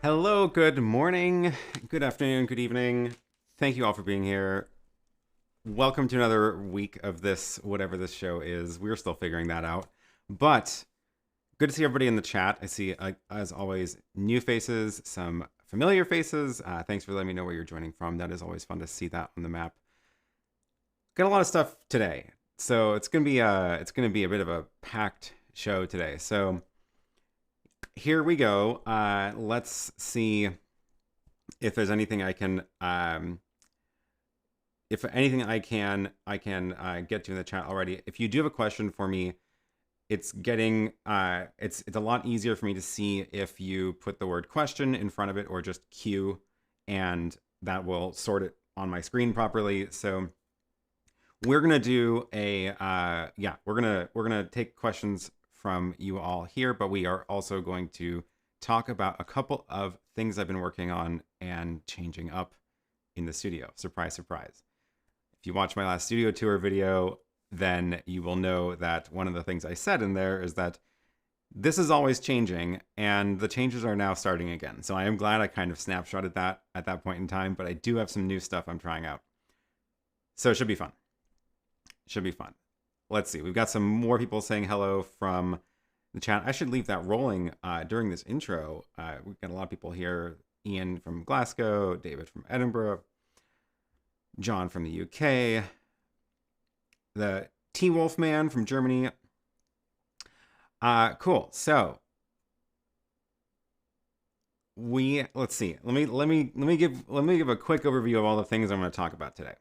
Hello, good morning, good afternoon, good evening. Thank you all for being here. Welcome to another week of this, whatever this show is. We're still figuring that out. But good to see everybody in the chat. I see, as always, new faces, some familiar faces. Thanks for letting me know where you're joining from. That is always fun to see that on the map. Got a lot of stuff today, so it's gonna be a bit of a packed show today. So here we go. Let's see if there's anything I can, if anything I can get to in the chat already. If you do have a question for me, it's getting, it's a lot easier for me to see if you put the word question in front of it or just Q, and that will sort it on my screen properly. So we're gonna do a, we're gonna take questions from you all here, but we are also going to talk about a couple of things I've been working on and changing up in the studio. Surprise, surprise. If you watch my last studio tour video, then you will know that one of the things I said in there is that this is always changing and the changes are now starting again. So I am glad I kind of snapshotted that at that point in time, but I do have some new stuff I'm trying out. So it should be fun. Should be fun. Let's see. We've got some more people saying hello from the chat. I should leave that rolling during this intro. We've got a lot of people here. Ian from Glasgow, David from Edinburgh, John from the UK, the T-Wolf Man from Germany. Cool. So let's see. Let me give a quick overview of all the things I'm going to talk about today.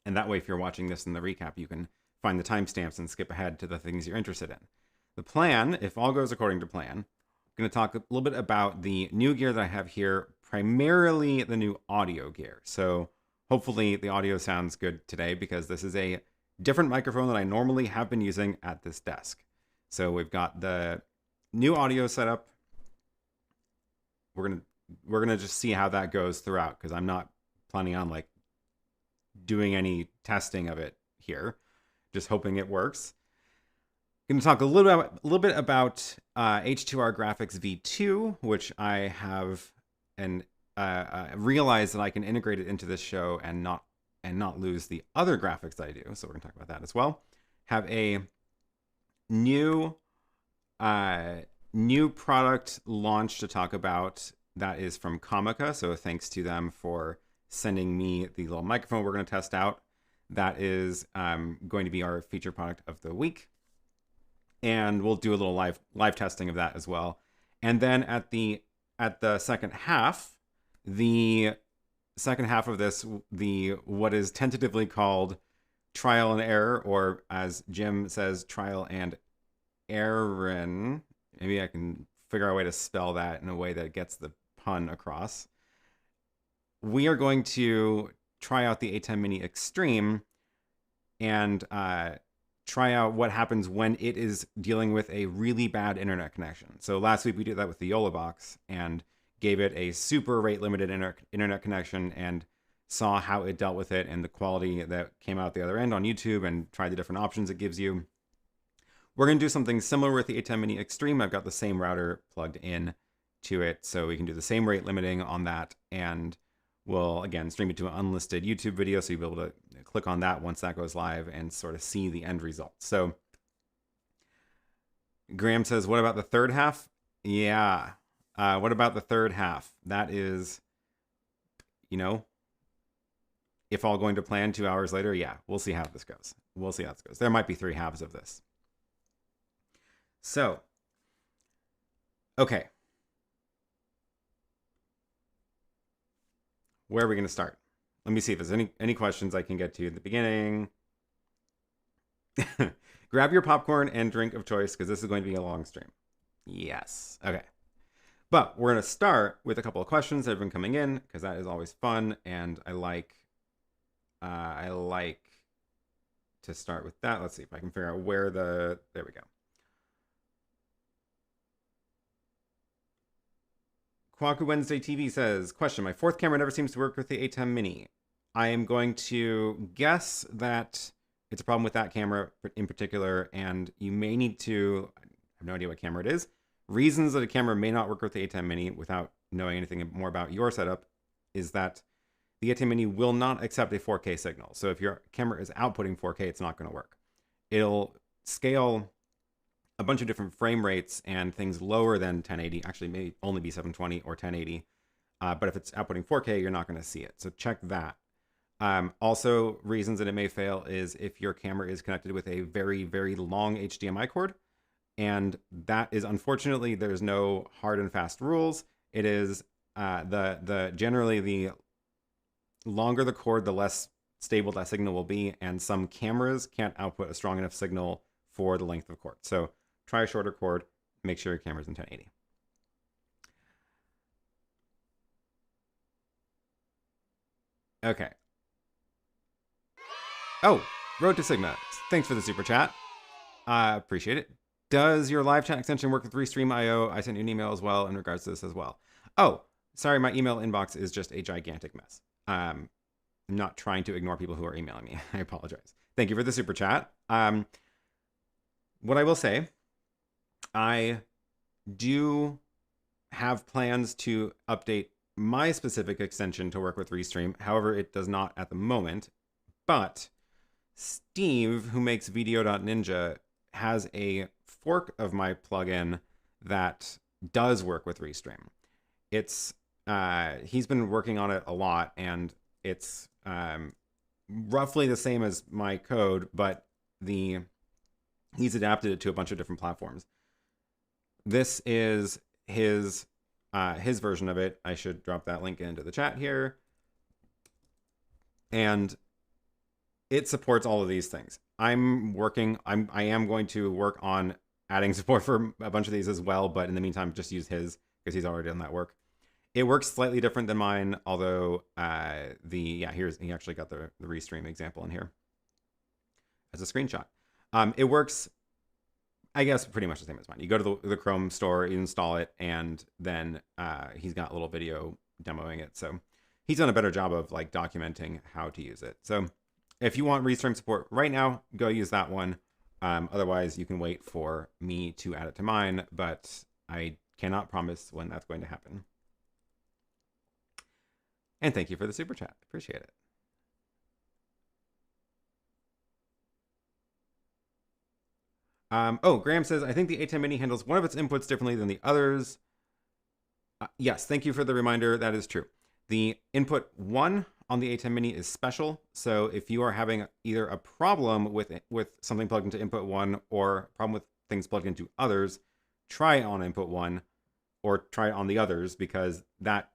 And that way, if you're watching this in the recap, you can find the timestamps and skip ahead to the things you're interested in. The plan, if all goes according to plan, I'm going to talk a little bit about the new gear that I have here, primarily the new audio gear. So hopefully the audio sounds good today because this is a different microphone than I normally have been using at this desk. So we've got the new audio setup. We're gonna just see how that goes throughout because I'm not planning on like doing any testing of it here. Just hoping it works. I'm going to talk a little bit about H2R Graphics V2, which I have and realized that I can integrate it into this show and not lose the other graphics that I do. So we're going to talk about that as well. Have a new product launch to talk about that is from Comica. So thanks to them for sending me the little microphone we're going to test out. That is going to be our featured product of the week. And we'll do a little live testing of that as well. And then at the second half, the second half of this, what is tentatively called trial and error, or as Jim says, trial and error. Maybe I can figure out a way to spell that in a way that gets the pun across. We are going to try out the ATEM Mini Extreme and try out what happens when it is dealing with a really bad internet connection. So last week we did that with the YoloBox and gave it a super rate limited internet connection and saw how it dealt with it and the quality that came out the other end on YouTube and tried the different options it gives you. We're going to do something similar with the ATEM Mini Extreme. I've got the same router plugged in to it, so we can do the same rate limiting on that, and we'll, again, stream it to an unlisted YouTube video, so you'll be able to click on that once that goes live and sort of see the end result. So Graham says, what about the third half? Yeah. What about the third half? That is, you know, if all going to plan 2 hours later, yeah, we'll see how this goes. We'll see how this goes. There might be 3 halves of this. So, okay. Where are we going to start? Let me see if there's any questions I can get to at the beginning. Grab your popcorn and drink of choice because this is going to be a long stream. Yes. Okay. But we're going to start with a couple of questions that have been coming in because that is always fun, and I like to start with that. Let's see if I can figure out where there we go. Kwaku Wednesday TV says, question, my fourth camera never seems to work with the ATEM Mini. I am going to guess that it's a problem with that camera in particular, and you may need to, I have no idea what camera it is, reasons that a camera may not work with the ATEM Mini without knowing anything more about your setup, is that the ATEM Mini will not accept a 4K signal. So if your camera is outputting 4K, it's not going to work. It'll scale a bunch of different frame rates and things lower than 1080. Actually, may only be 720 or 1080. But if it's outputting 4K, you're not going to see it. So check that. Also, reasons that it may fail is if your camera is connected with a very, very long HDMI cord. And that is, unfortunately, there's no hard and fast rules. It is generally the longer the cord, the less stable that signal will be. And some cameras can't output a strong enough signal for the length of cord. So try a shorter cord. Make sure your camera's in 1080. Okay. Oh, Road to Sigma. Thanks for the super chat. Appreciate it. Does your live chat extension work with Restream.io? I sent you an email as well in regards to this as well. Oh, sorry, my email inbox is just a gigantic mess. I'm not trying to ignore people who are emailing me. I apologize. Thank you for the super chat. What I will say, I do have plans to update my specific extension to work with Restream. However, it does not at the moment. But Steve, who makes Video.Ninja, has a fork of my plugin that does work with Restream. It's he's been working on it a lot, and it's roughly the same as my code, but he's adapted it to a bunch of different platforms. This is his version of it. I should drop that link into the chat here. And it supports all of these things. I am going to work on adding support for a bunch of these as well, but in the meantime, just use his because he's already done that work. It works slightly different than mine, although he actually got the Restream example in here as a screenshot. It works, I guess, pretty much the same as mine. You go to the Chrome store, you install it, and then he's got a little video demoing it. So he's done a better job of like documenting how to use it. So if you want Restream support right now, go use that one. Otherwise, you can wait for me to add it to mine, but I cannot promise when that's going to happen. And thank you for the super chat. Appreciate it. Oh, Graham says, I think the ATEM Mini handles one of its inputs differently than the others. Yes, thank you for the reminder. That is true. The input 1 on the ATEM Mini is special. So if you are having either a problem with something plugged into input 1 or a problem with things plugged into others, try it on input 1 or try it on the others, because that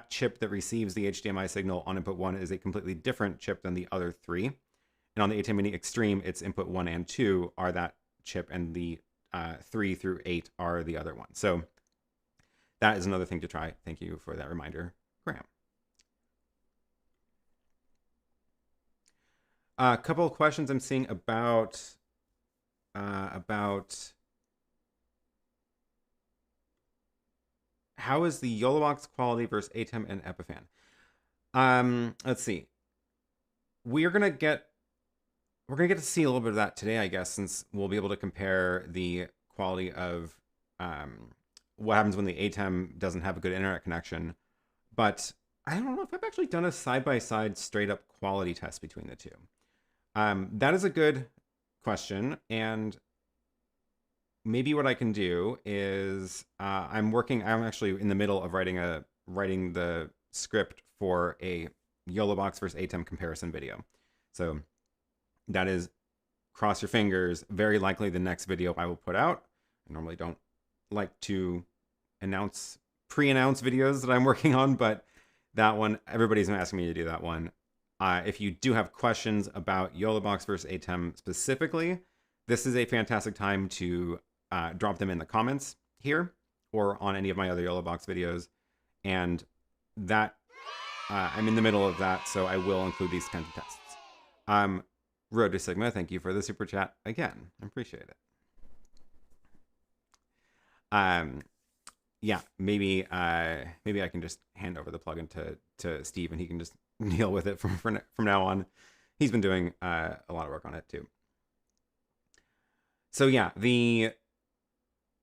chip that receives the HDMI signal on input 1 is a completely different chip than the other 3. And on the ATEM Mini Extreme, its input 1 and 2 are that chip, and the 3 through 8 are the other one. So that is another thing to try. Thank you for that reminder, Graham. A couple of questions I'm seeing about how is the YoloBox quality versus ATEM and Epiphan? Let's see. We're gonna get to see a little bit of that today, I guess, since we'll be able to compare the quality of what happens when the ATEM doesn't have a good internet connection. But I don't know if I've actually done a side-by-side straight-up quality test between the two. That is a good question, and maybe what I can do is I'm actually in the middle of writing the script for a YoloBox versus ATEM comparison video. So that is, cross your fingers, very likely the next video I will put out. I normally don't like to pre-announce videos that I'm working on, but that one, everybody's been asking me to do that one. If you do have questions about YoloBox versus ATEM specifically, this is a fantastic time to drop them in the comments here or on any of my other YoloBox videos. And that I'm in the middle of that, so I will include these kinds of tests. Røde Sigma, thank you for the super chat again. I appreciate it. Yeah, maybe I can just hand over the plugin to Steve, and he can just deal with it from now on. He's been doing a lot of work on it too. So yeah, the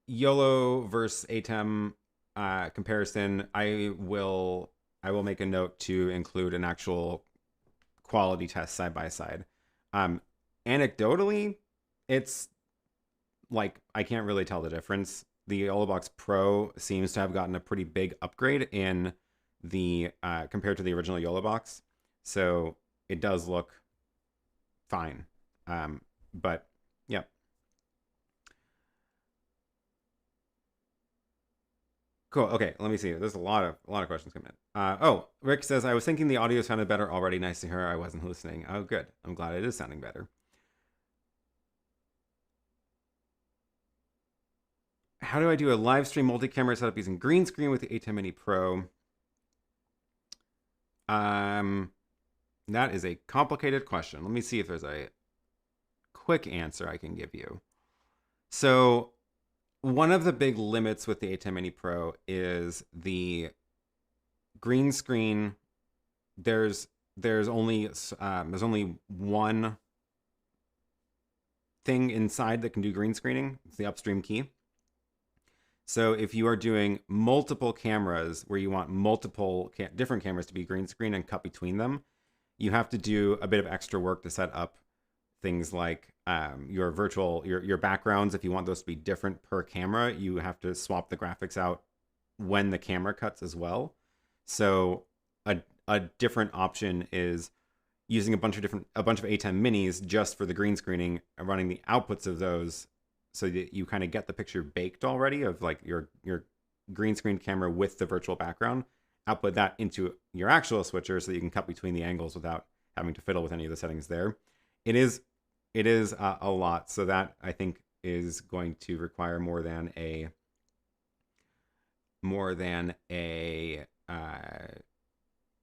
YOLO versus ATEM comparison, I will make a note to include an actual quality test side by side. Anecdotally, it's like I can't really tell the difference. The YoloBox Pro seems to have gotten a pretty big upgrade in the compared to the original YoloBox, so it does look fine. But yeah. Cool. Okay, let me see. There's a lot of questions coming in. Oh, Rick says I was thinking the audio sounded better already. Nice to hear. I wasn't listening. Oh, good. I'm glad it is sounding better. How do I do a live stream multi-camera setup using green screen with the ATEM Mini Pro? That is a complicated question. Let me see if there's a quick answer I can give you. So one of the big limits with the ATEM Mini Pro is the green screen. There's only one thing inside that can do green screening. It's the upstream key. So if you are doing multiple cameras where you want multiple different cameras to be green screen and cut between them, you have to do a bit of extra work to set up things like your backgrounds. If you want those to be different per camera, you have to swap the graphics out when the camera cuts as well. So a different option is using a bunch of ATEM minis just for the green screening and running the outputs of those so that you kind of get the picture baked already of like your green screen camera with the virtual background, output that into your actual switcher so that you can cut between the angles without having to fiddle with any of the settings there. It is a lot, so that I think is going to require more than a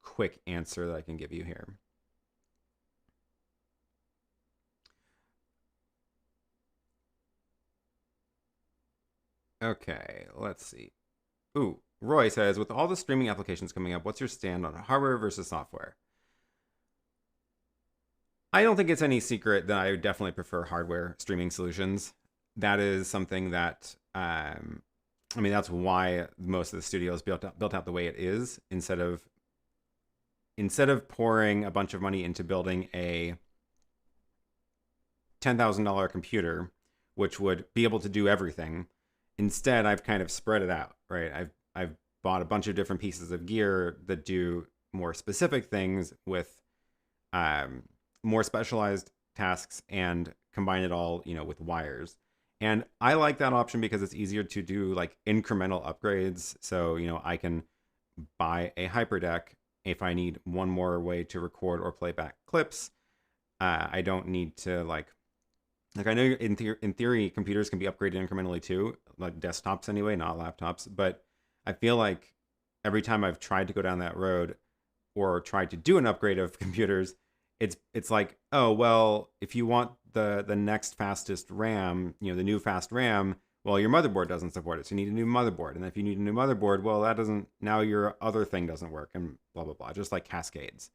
quick answer that I can give you here. Okay, let's see. Ooh, Roy says, with all the streaming applications coming up, what's your stand on hardware versus software? I don't think it's any secret that I definitely prefer hardware streaming solutions. That is something that, I mean, that's why most of the studio is built out the way it is. Instead of pouring a bunch of money into building a $10,000 computer, which would be able to do everything, instead I've kind of spread it out, right? I've bought a bunch of different pieces of gear that do more specific things with more specialized tasks and combine it all, with wires. And I like that option because it's easier to do like incremental upgrades. So, I can buy a hyperdeck if I need one more way to record or play back clips. I don't need to like I know in theory computers can be upgraded incrementally too, like desktops anyway, not laptops. But I feel like every time I've tried to go down that road or tried to do an upgrade of computers, it's like, oh well, if you want the next fastest RAM, the new fast RAM, well, your motherboard doesn't support it, so you need a new motherboard. And if you need a new motherboard, well, that doesn't, now your other thing doesn't work, and blah blah blah, just like cascades.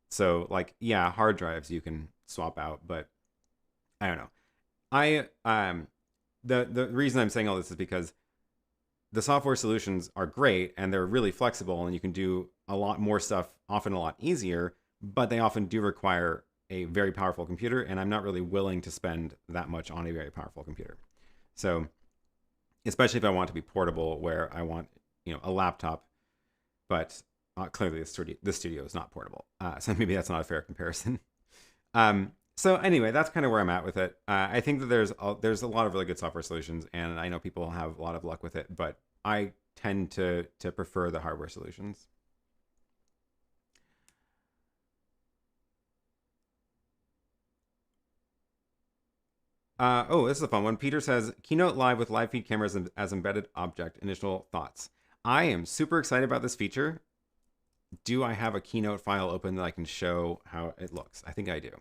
So like, yeah, hard drives you can swap out, but I don't know. The reason I'm saying all this is because the software solutions are great and they're really flexible and you can do a lot more stuff, often a lot easier, but they often do require a very powerful computer, and I'm not really willing to spend that much on a very powerful computer. So, especially if I want to be portable, where I want, a laptop, but clearly the studio is not portable. So maybe that's not a fair comparison. So anyway, that's kind of where I'm at with it. I think that there's a lot of really good software solutions, and I know people have a lot of luck with it, but I tend to prefer the hardware solutions. Oh, this is a fun one. Peter says, Keynote Live with live feed cameras as embedded object. Initial thoughts. I am super excited about this feature. Do I have a Keynote file open that I can show how it looks? I think I do.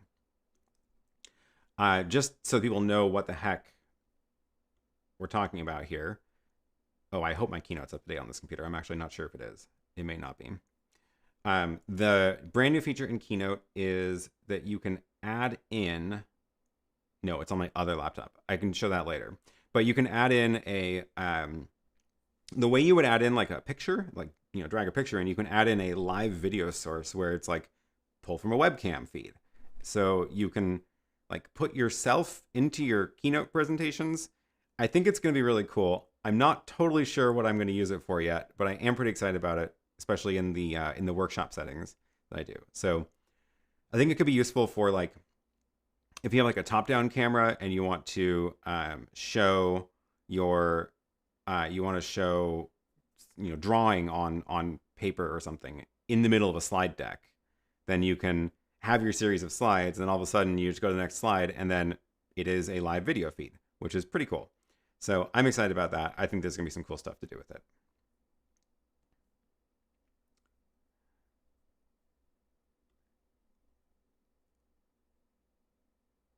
Just so people know what the heck we're talking about here. Oh, I hope my Keynote's up to date on this computer. I'm actually not sure if it is. It may not be. The brand new feature in Keynote is that you can add in... No, it's on my other laptop. I can show that later. But you can add in a the way you would add in like a picture, like, you know, drag a picture in, you can add in a live video source where it's like pull from a webcam feed. So you can like put yourself into your keynote presentations. I think it's going to be really cool. I'm not totally sure what I'm going to use it for yet, but I am pretty excited about it, especially in the workshop settings that I do. So I think it could be useful for like if you have like a top-down camera and you want to show your drawing on paper or something in the middle of a slide deck, then you can have your series of slides, and then all of a sudden you just go to the next slide, and then it is a live video feed, which is pretty cool. So I'm excited about that. I think there's gonna be some cool stuff to do with it.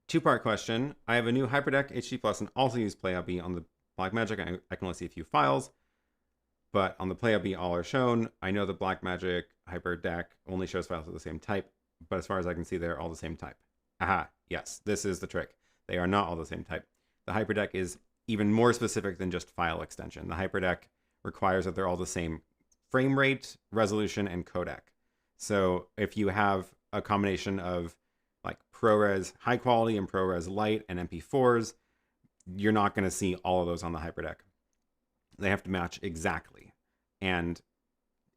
Two-part question. I have a new Hyperdeck HD Plus and also use PlayOB on the Blackmagic. I can only see a few files, but on the PlayOB all are shown. I know the Blackmagic Hyperdeck only shows files of the same type, but as far as I can see, they're all the same type. Aha, yes, this is the trick. They are not all the same type. The Hyperdeck is even more specific than just file extension. The Hyperdeck requires that they're all the same frame rate, resolution, and codec. So if you have a combination of like ProRes high quality and ProRes light and MP4s, you're not going to see all of those on the Hyperdeck. They have to match exactly. And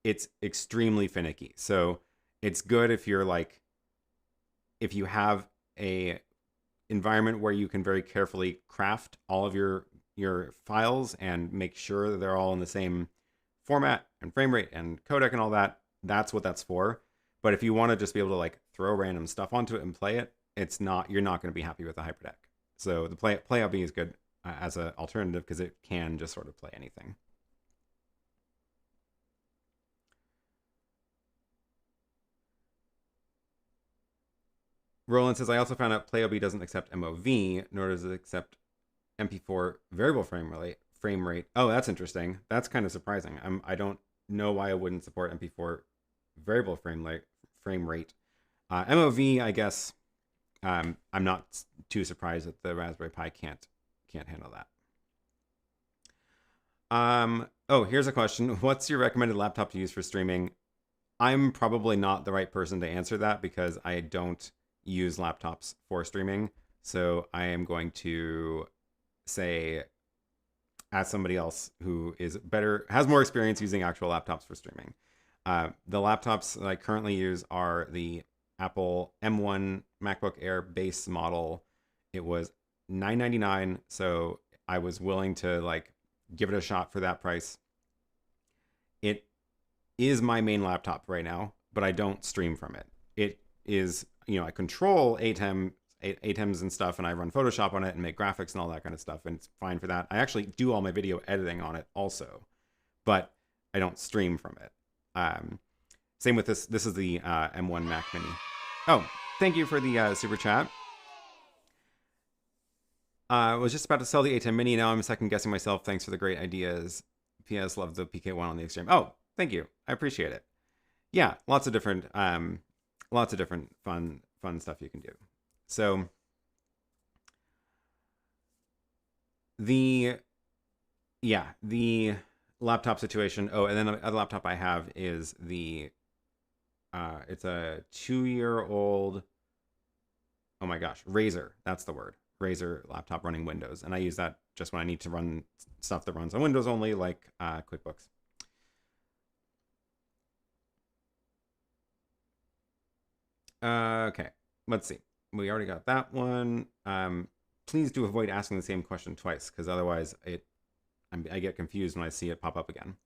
it's extremely finicky. So it's good if you're like, if you have a environment where you can very carefully craft all of your files and make sure that they're all in the same format and frame rate and codec and all that, that's what that's for. But if you want to just be able to like throw random stuff onto it and play it, you're not going to be happy with the Hyperdeck. So the PlayOB is good as an alternative because it can just sort of play anything. Roland says, I also found out PlayOB doesn't accept MOV, nor does it accept MP4 variable frame rate. Oh, that's interesting. That's kind of surprising. I don't know why I wouldn't support MP4 variable frame rate. MOV, I guess, I'm not too surprised that the Raspberry Pi can't handle that. Oh, here's a question. What's your recommended laptop to use for streaming? I'm probably not the right person to answer that because I don't use laptops for streaming. So I am going to say, ask somebody else who has more experience using actual laptops for streaming. The laptops that I currently use are the Apple M1 MacBook Air base model. It was $999, so I was willing to like give it a shot for that price. It is my main laptop right now, but I don't stream from it. It is, I control ATEMs and stuff, and I run Photoshop on it and make graphics and all that kind of stuff, and it's fine for that. I actually do all my video editing on it also, but I don't stream from it. Same with this. This is the M1 Mac Mini. Oh, thank you for the super chat. I was just about to sell the ATEM Mini. Now I'm second guessing myself. Thanks for the great ideas. PS, love the PK1 on the Extreme. Oh, thank you. I appreciate it. Yeah, lots of different fun stuff you can do. So the laptop situation. Oh, and then the other laptop I have is it's a 2-year-old, oh my gosh, Razer. That's the word. Razer laptop running Windows. And I use that just when I need to run stuff that runs on Windows only, like QuickBooks. Okay, let's see. We already got that one. Please do avoid asking the same question twice, because otherwise I get confused when I see it pop up again.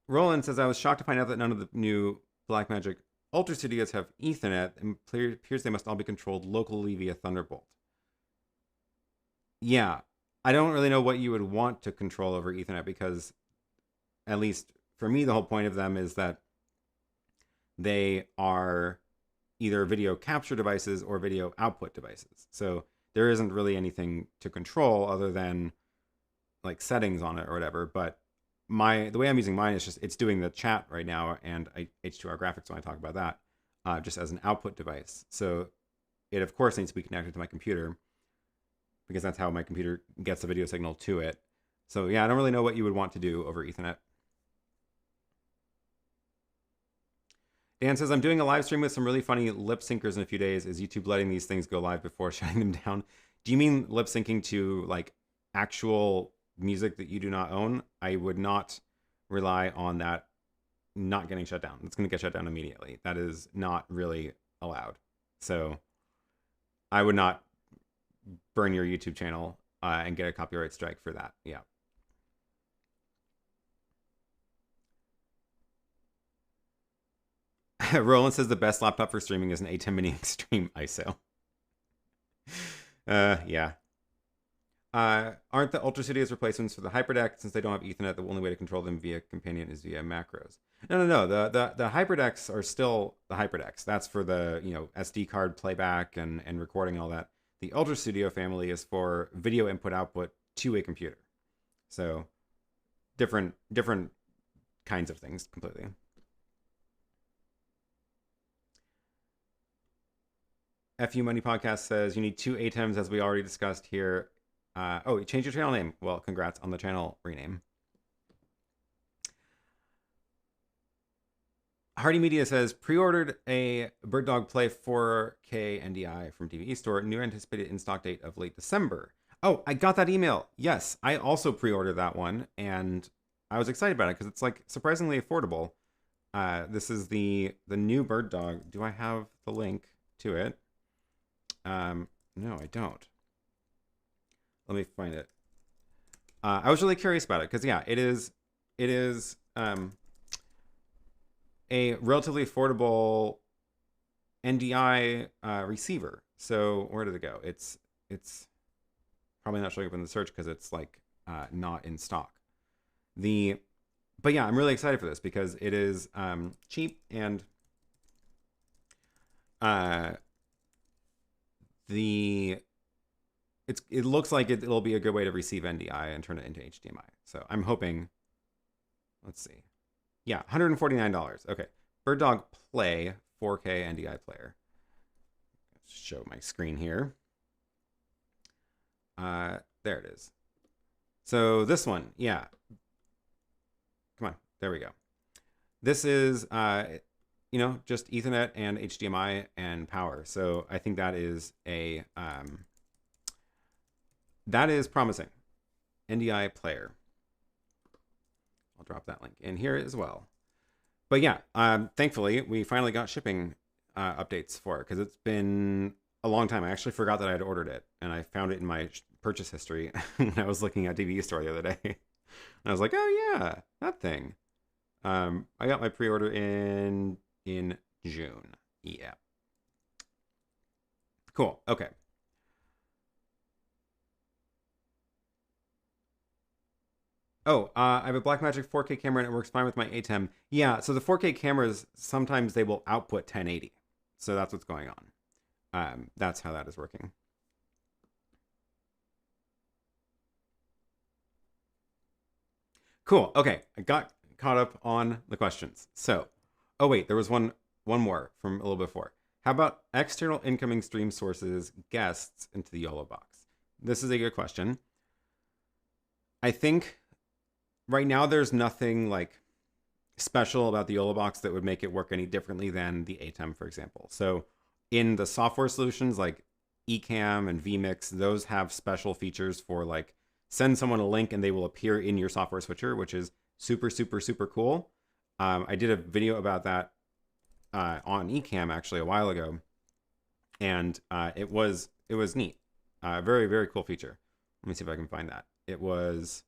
Roland says, I was shocked to find out that none of the new Blackmagic Ultra Studios have Ethernet, and it appears they must all be controlled locally via Thunderbolt. Yeah, I don't really know what you would want to control over Ethernet, because at least for me, the whole point of them is that they are either video capture devices or video output devices. So there isn't really anything to control other than like settings on it or whatever. But the way I'm using mine is just, it's doing the chat right now, and H2R Graphics when I talk about that, just as an output device. So it of course needs to be connected to my computer, because that's how my computer gets the video signal to it. So yeah, I don't really know what you would want to do over Ethernet. Dan says, I'm doing a live stream with some really funny lip syncers in a few days. Is YouTube letting these things go live before shutting them down? Do you mean lip syncing to like actual music that you do not own? I would not rely on that not getting shut down. It's going to get shut down immediately. That is not really allowed. So I would not burn your YouTube channel and get a copyright strike for that. Yeah. Roland says the best laptop for streaming is an ATEM Mini Extreme ISO. Yeah. Aren't the Ultra Studios replacements for the HyperDeck? Since they don't have Ethernet, the only way to control them via companion is via macros. No. The HyperDecks are still the HyperDecks. That's for the SD card playback and recording and all that. The Ultra Studio family is for video input output to a computer. So different kinds of things completely. FU Money Podcast says you need 2 ATEMs, as we already discussed here. Oh, you changed your channel name. Well, congrats on the channel rename. Hardy Media says pre-ordered a Bird Dog Play 4K NDI from DVE Store. New anticipated in-stock date of late December. Oh, I got that email. Yes, I also pre-ordered that one, and I was excited about it because it's like surprisingly affordable. This is the new Bird Dog. Do I have the link to it? No, I don't. Let me find it. I was really curious about it because yeah, it is a relatively affordable NDI receiver. So where did it go? It's probably not showing up in the search because it's like not in stock. But yeah, I'm really excited for this because it is cheap and it looks like it'll be a good way to receive NDI and turn it into HDMI. So I'm hoping, let's see. Yeah, $149. Okay. Bird Dog Play 4K NDI player. Let's show my screen here. There it is. So this one, yeah. Come on, there we go. This is, just Ethernet and HDMI and power. So I think that is that is promising. NDI player. I'll drop that link in here as well. But yeah, thankfully we finally got shipping updates for it because it's been a long time. I actually forgot that I had ordered it, and I found it in my purchase history when I was looking at DVE Store the other day. And I was like, oh yeah, that thing. I got my pre-order in June. Yeah. Cool. Okay. Oh, I have a Blackmagic 4K camera and it works fine with my ATEM. Yeah, so the 4K cameras, sometimes they will output 1080. So that's what's going on. That's how that is working. Cool. Okay, I got caught up on the questions. So, oh wait, there was one more from a little before. How about external incoming stream sources, guests into the YoloBox? This is a good question. I think right now there's nothing like special about the YoloBox that would make it work any differently than the ATEM, for example. So in the software solutions like Ecamm and vMix, those have special features for like send someone a link and they will appear in your software switcher, which is super, super, super cool. I did a video about that on Ecamm actually a while ago, and it was neat. Very, very cool feature. Let me see if I can find that. It was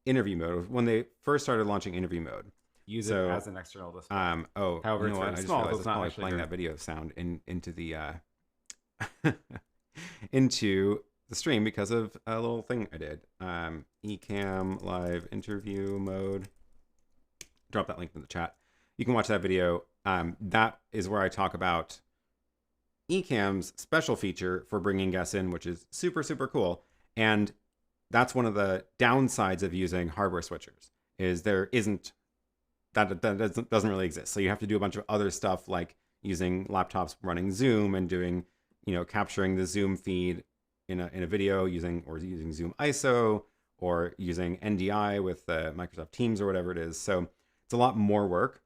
interview mode. When they first started launching interview mode, use it as an external display. However, you know what? I just realized I was probably playing that video sound into the into the stream because of a little thing I did. Ecamm live interview mode. Drop that link in the chat. You can watch that video. That is where I talk about Ecamm's special feature for bringing guests in, which is super, super cool. And that's one of the downsides of using hardware switchers, is there isn't, that doesn't really exist. So you have to do a bunch of other stuff like using laptops running Zoom and doing, capturing the Zoom feed in a video using Zoom ISO or using NDI with Microsoft Teams or whatever it is. So it's a lot more work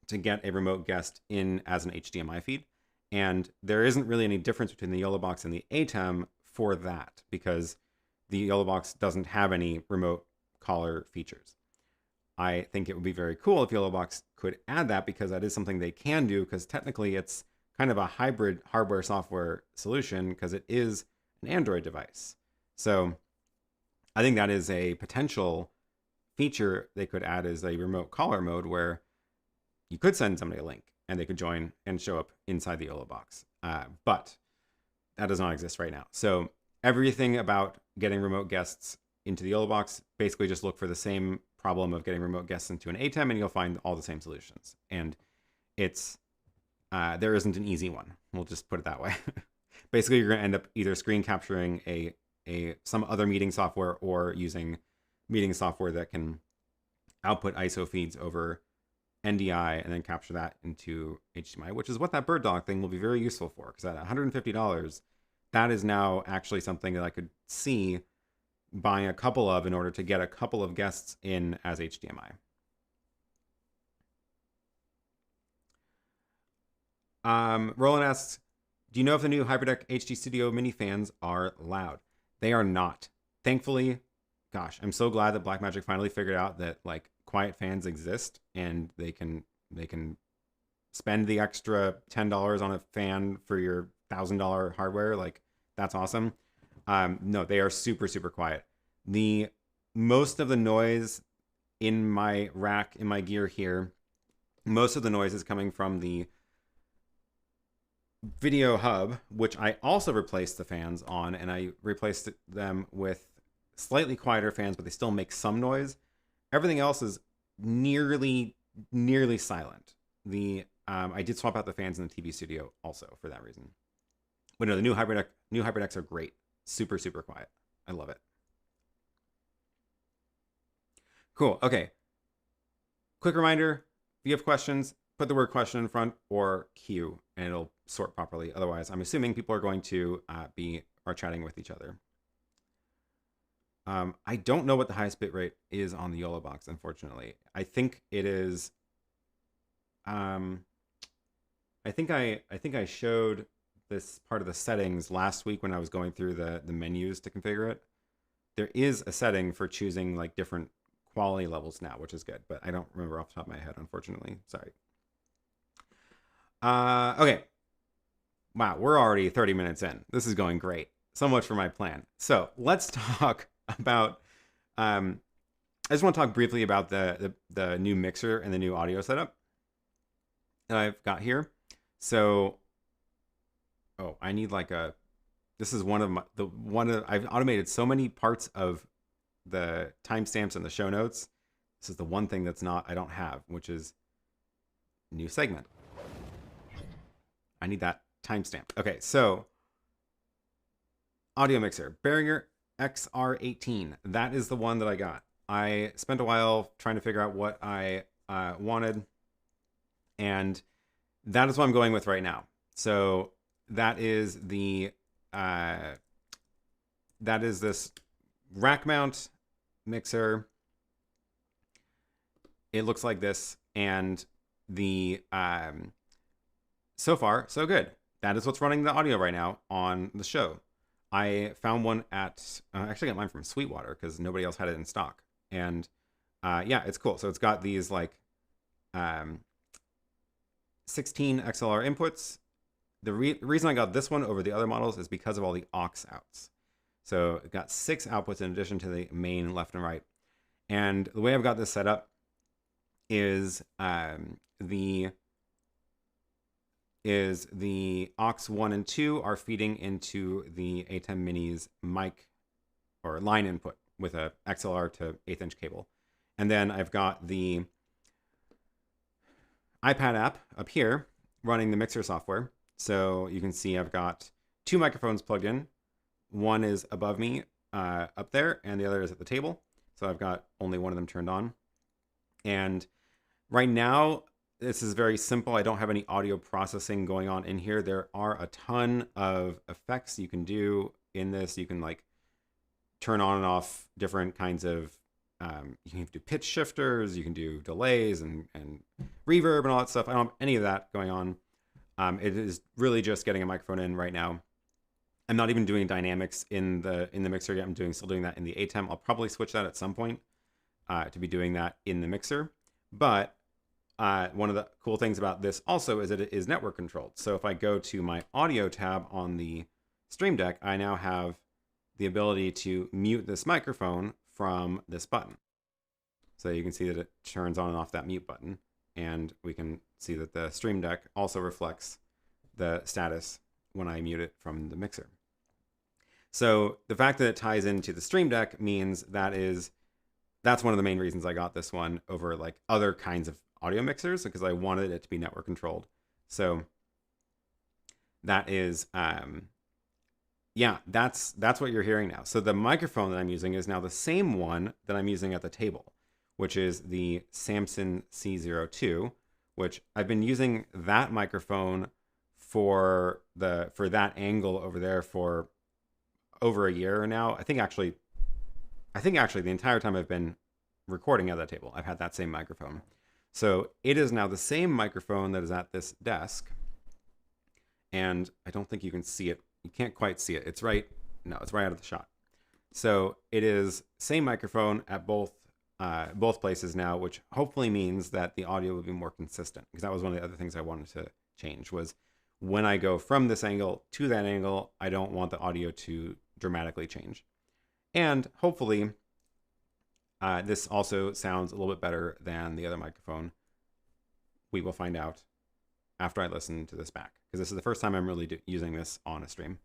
to get a remote guest in as an HDMI feed. And there isn't really any difference between the YoloBox and the ATEM for that, because the YoloBox doesn't have any remote caller features. I think it would be very cool if YoloBox could add that, because that is something they can do, because technically it's kind of a hybrid hardware software solution, because it is an Android device. So I think that is a potential feature they could add, as a remote caller mode where you could send somebody a link and they could join and show up inside the YoloBox. But that does not exist right now. So everything about getting remote guests into the YoloBox, basically just look for the same problem of getting remote guests into an ATEM, and you'll find all the same solutions. And it's there isn't an easy one. We'll just put it that way. Basically, you're going to end up either screen capturing some other meeting software, or using meeting software that can output ISO feeds over NDI and then capture that into HDMI, which is what that bird dog thing will be very useful for. Because at $150, that is now actually something that I could see buying a couple of in order to get a couple of guests in as HDMI. Roland asks, do you know if the new HyperDeck HD Studio Mini fans are loud? They are not. Thankfully, gosh, I'm so glad that Blackmagic finally figured out that like quiet fans exist, and they can spend the extra $10 on a fan for your $1,000 hardware. Like, that's awesome. No, they are super, super quiet. Most of the noise in my rack, in my gear here, most of the noise is coming from the video hub, which I also replaced the fans on, and I replaced them with slightly quieter fans, but they still make some noise. Everything else is nearly silent. I did swap out the fans in the TV studio also for that reason. But no, the new HyperDecks are great. Super, super quiet. I love it. Cool. Okay. Quick reminder, if you have questions, put the word question in front or Q, and it'll sort properly. Otherwise, I'm assuming people are going to are chatting with each other. I don't know what the highest bit rate is on the YoloBox, unfortunately. I think it is. I think I showed this part of the settings last week when I was going through the menus to configure it. There is a setting for choosing like different quality levels now, which is good, but I don't remember off the top of my head, unfortunately. Sorry. Okay. Wow, we're already 30 minutes in. This is going great. So much for my plan. So let's talk about, I just want to talk briefly about the new mixer and the new audio setup that I've got here. So, I need like this is I've automated so many parts of the timestamps and the show notes. This is the one thing I don't have, which is new segment. I need that timestamp. Okay, so audio mixer, Behringer XR18. That is the one that I got. I spent a while trying to figure out what I wanted, and that is what I'm going with right now. So that is this rack mount mixer. It looks like this, and so far so good. That is what's running the audio right now on the show. I found one at actually got mine from Sweetwater because nobody else had it in stock, and yeah, it's cool. So it's got these like 16 XLR inputs. The reason I got this one over the other models is because of all the aux outs. So it got 6 outputs in addition to the main left and right. And the way I've got this set up is the aux 1 and 2 are feeding into the ATEM Mini's mic or line input with a XLR to 1/8 inch cable. And then I've got the iPad app up here running the mixer software. So you can see I've got 2 microphones plugged in. One is above me up there, and the other is at the table. So I've got only one of them turned on. And right now, this is very simple. I don't have any audio processing going on in here. There are a ton of effects you can do in this. You can like turn on and off different kinds of, you can do pitch shifters, you can do delays and reverb and all that stuff. I don't have any of that going on. It is really just getting a microphone in right now. I'm not even doing dynamics in the mixer yet. I'm still doing that in the ATEM. I'll probably switch that at some point to be doing that in the mixer. But one of the cool things about this also is that it is network controlled. So if I go to my audio tab on the Stream Deck, I now have the ability to mute this microphone from this button. So you can see that it turns on and off that mute button. And we can see that the Stream Deck also reflects the status when I mute it from the mixer. So the fact that it ties into the Stream Deck means that's one of the main reasons I got this one over like other kinds of audio mixers, because I wanted it to be network controlled. So that is, yeah, that's what you're hearing now. So the microphone that I'm using is now the same one that I'm using at the table, which is the Samson C02, which I've been using that microphone for that angle over there for over a year now. I think actually the entire time I've been recording at that table, I've had that same microphone. So it is now the same microphone that is at this desk. And I don't think you can see it. You can't quite see it. It's right out of the shot. So it is same microphone at both places now, which hopefully means that the audio will be more consistent, because that was one of the other things I wanted to change was when I go from this angle to that angle, I don't want the audio to dramatically change. And hopefully this also sounds a little bit better than the other microphone. We will find out after I listen to this back, because this is the first time I'm really using this on a stream.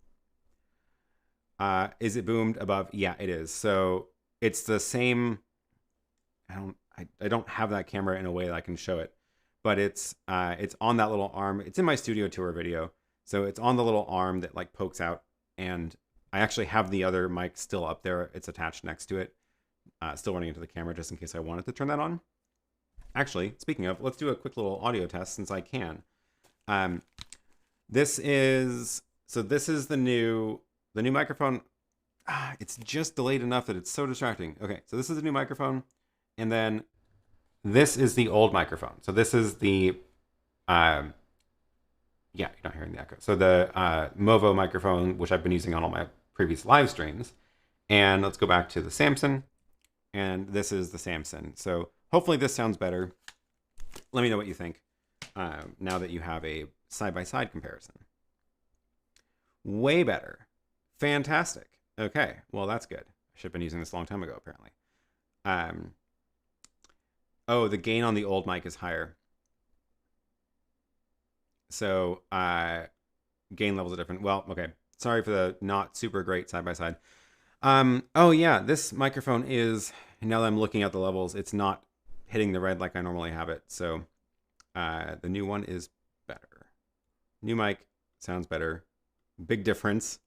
Is it boomed above? Yeah, it is. So it's the same. I don't have that camera in a way that I can show it, but it's on that little arm. It's in my studio tour video, so it's on the little arm that like pokes out, and I actually have the other mic still up there. It's attached next to it, still running into the camera just in case I wanted to turn that on. Actually, speaking of, let's do a quick little audio test since I can. This is the new microphone. It's just delayed enough that it's so distracting. Okay, so this is the new microphone, and then this is the old microphone. So this is the yeah, you're not hearing the echo. So the Movo microphone, which I've been using on all my previous live streams. And let's go back to the Samson, and this is the Samson. So hopefully this sounds better. Let me know what you think now that you have a side-by-side comparison. Way better. Fantastic. Okay, well, that's good. I should have been using this a long time ago, apparently. Oh, the gain on the old mic is higher. So gain levels are different. Well, okay. Sorry for the not super great side-by-side. Oh, yeah, this microphone is, now that I'm looking at the levels, it's not hitting the red like I normally have it. So the new one is better. New mic sounds better. Big difference.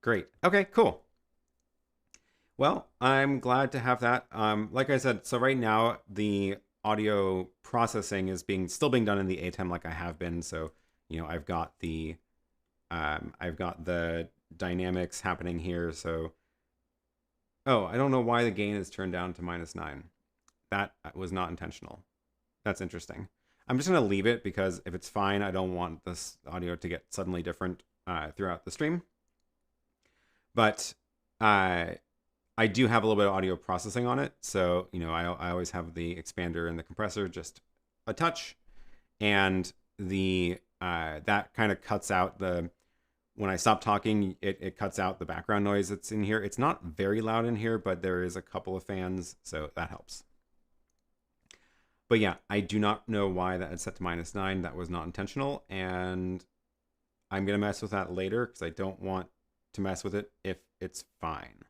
Great. Okay, cool. Well, I'm glad to have that. Like I said, so right now the audio processing is still being done in the ATEM like I have been. So, you know, I've got the dynamics happening here. So, oh, I don't know why the gain is turned down to -9. That was not intentional. That's interesting. I'm just going to leave it because if it's fine, I don't want this audio to get suddenly different throughout the stream. But I do have a little bit of audio processing on it. So, you know, I always have the expander and the compressor just a touch. And that kind of cuts out when I stop talking, it cuts out the background noise that's in here. It's not very loud in here, but there is a couple of fans, so that helps. But yeah, I do not know why that is set to -9. That was not intentional, and I'm going to mess with that later because I don't want to mess with it if it's fine.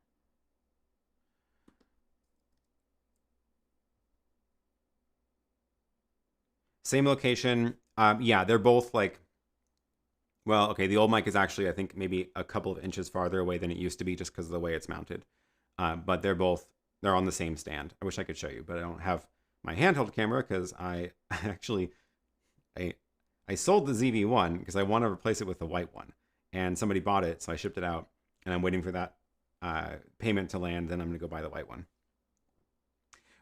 Same location. Yeah, they're both like, well, okay, the old mic is actually, I think, maybe a couple of inches farther away than it used to be just because of the way it's mounted. But they're on the same stand. I wish I could show you, but I don't have my handheld camera because I sold the ZV-1 because I want to replace it with the white one. And somebody bought it, so I shipped it out. and I'm waiting for that payment to land, then I'm going to go buy the white one.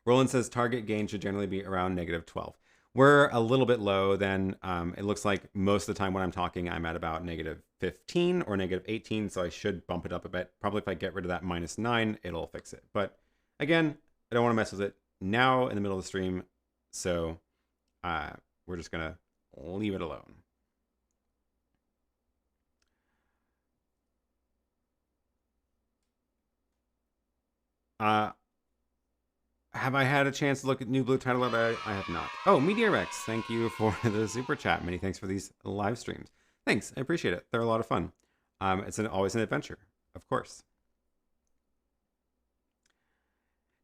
Roland says target gain should generally be around -12. We're a little bit low then. It looks like most of the time when I'm talking, I'm at about -15 or -18, so I should bump it up a bit. Probably if I get rid of that -9, it'll fix it. But again, I don't want to mess with it now in the middle of the stream, so we're just going to leave it alone. Have I had a chance to look at New Blue title? I have not. Oh, Meteor Rex, thank you for the super chat. Many thanks for these live streams. Thanks, I appreciate it. They're a lot of fun. It's always an adventure, of course.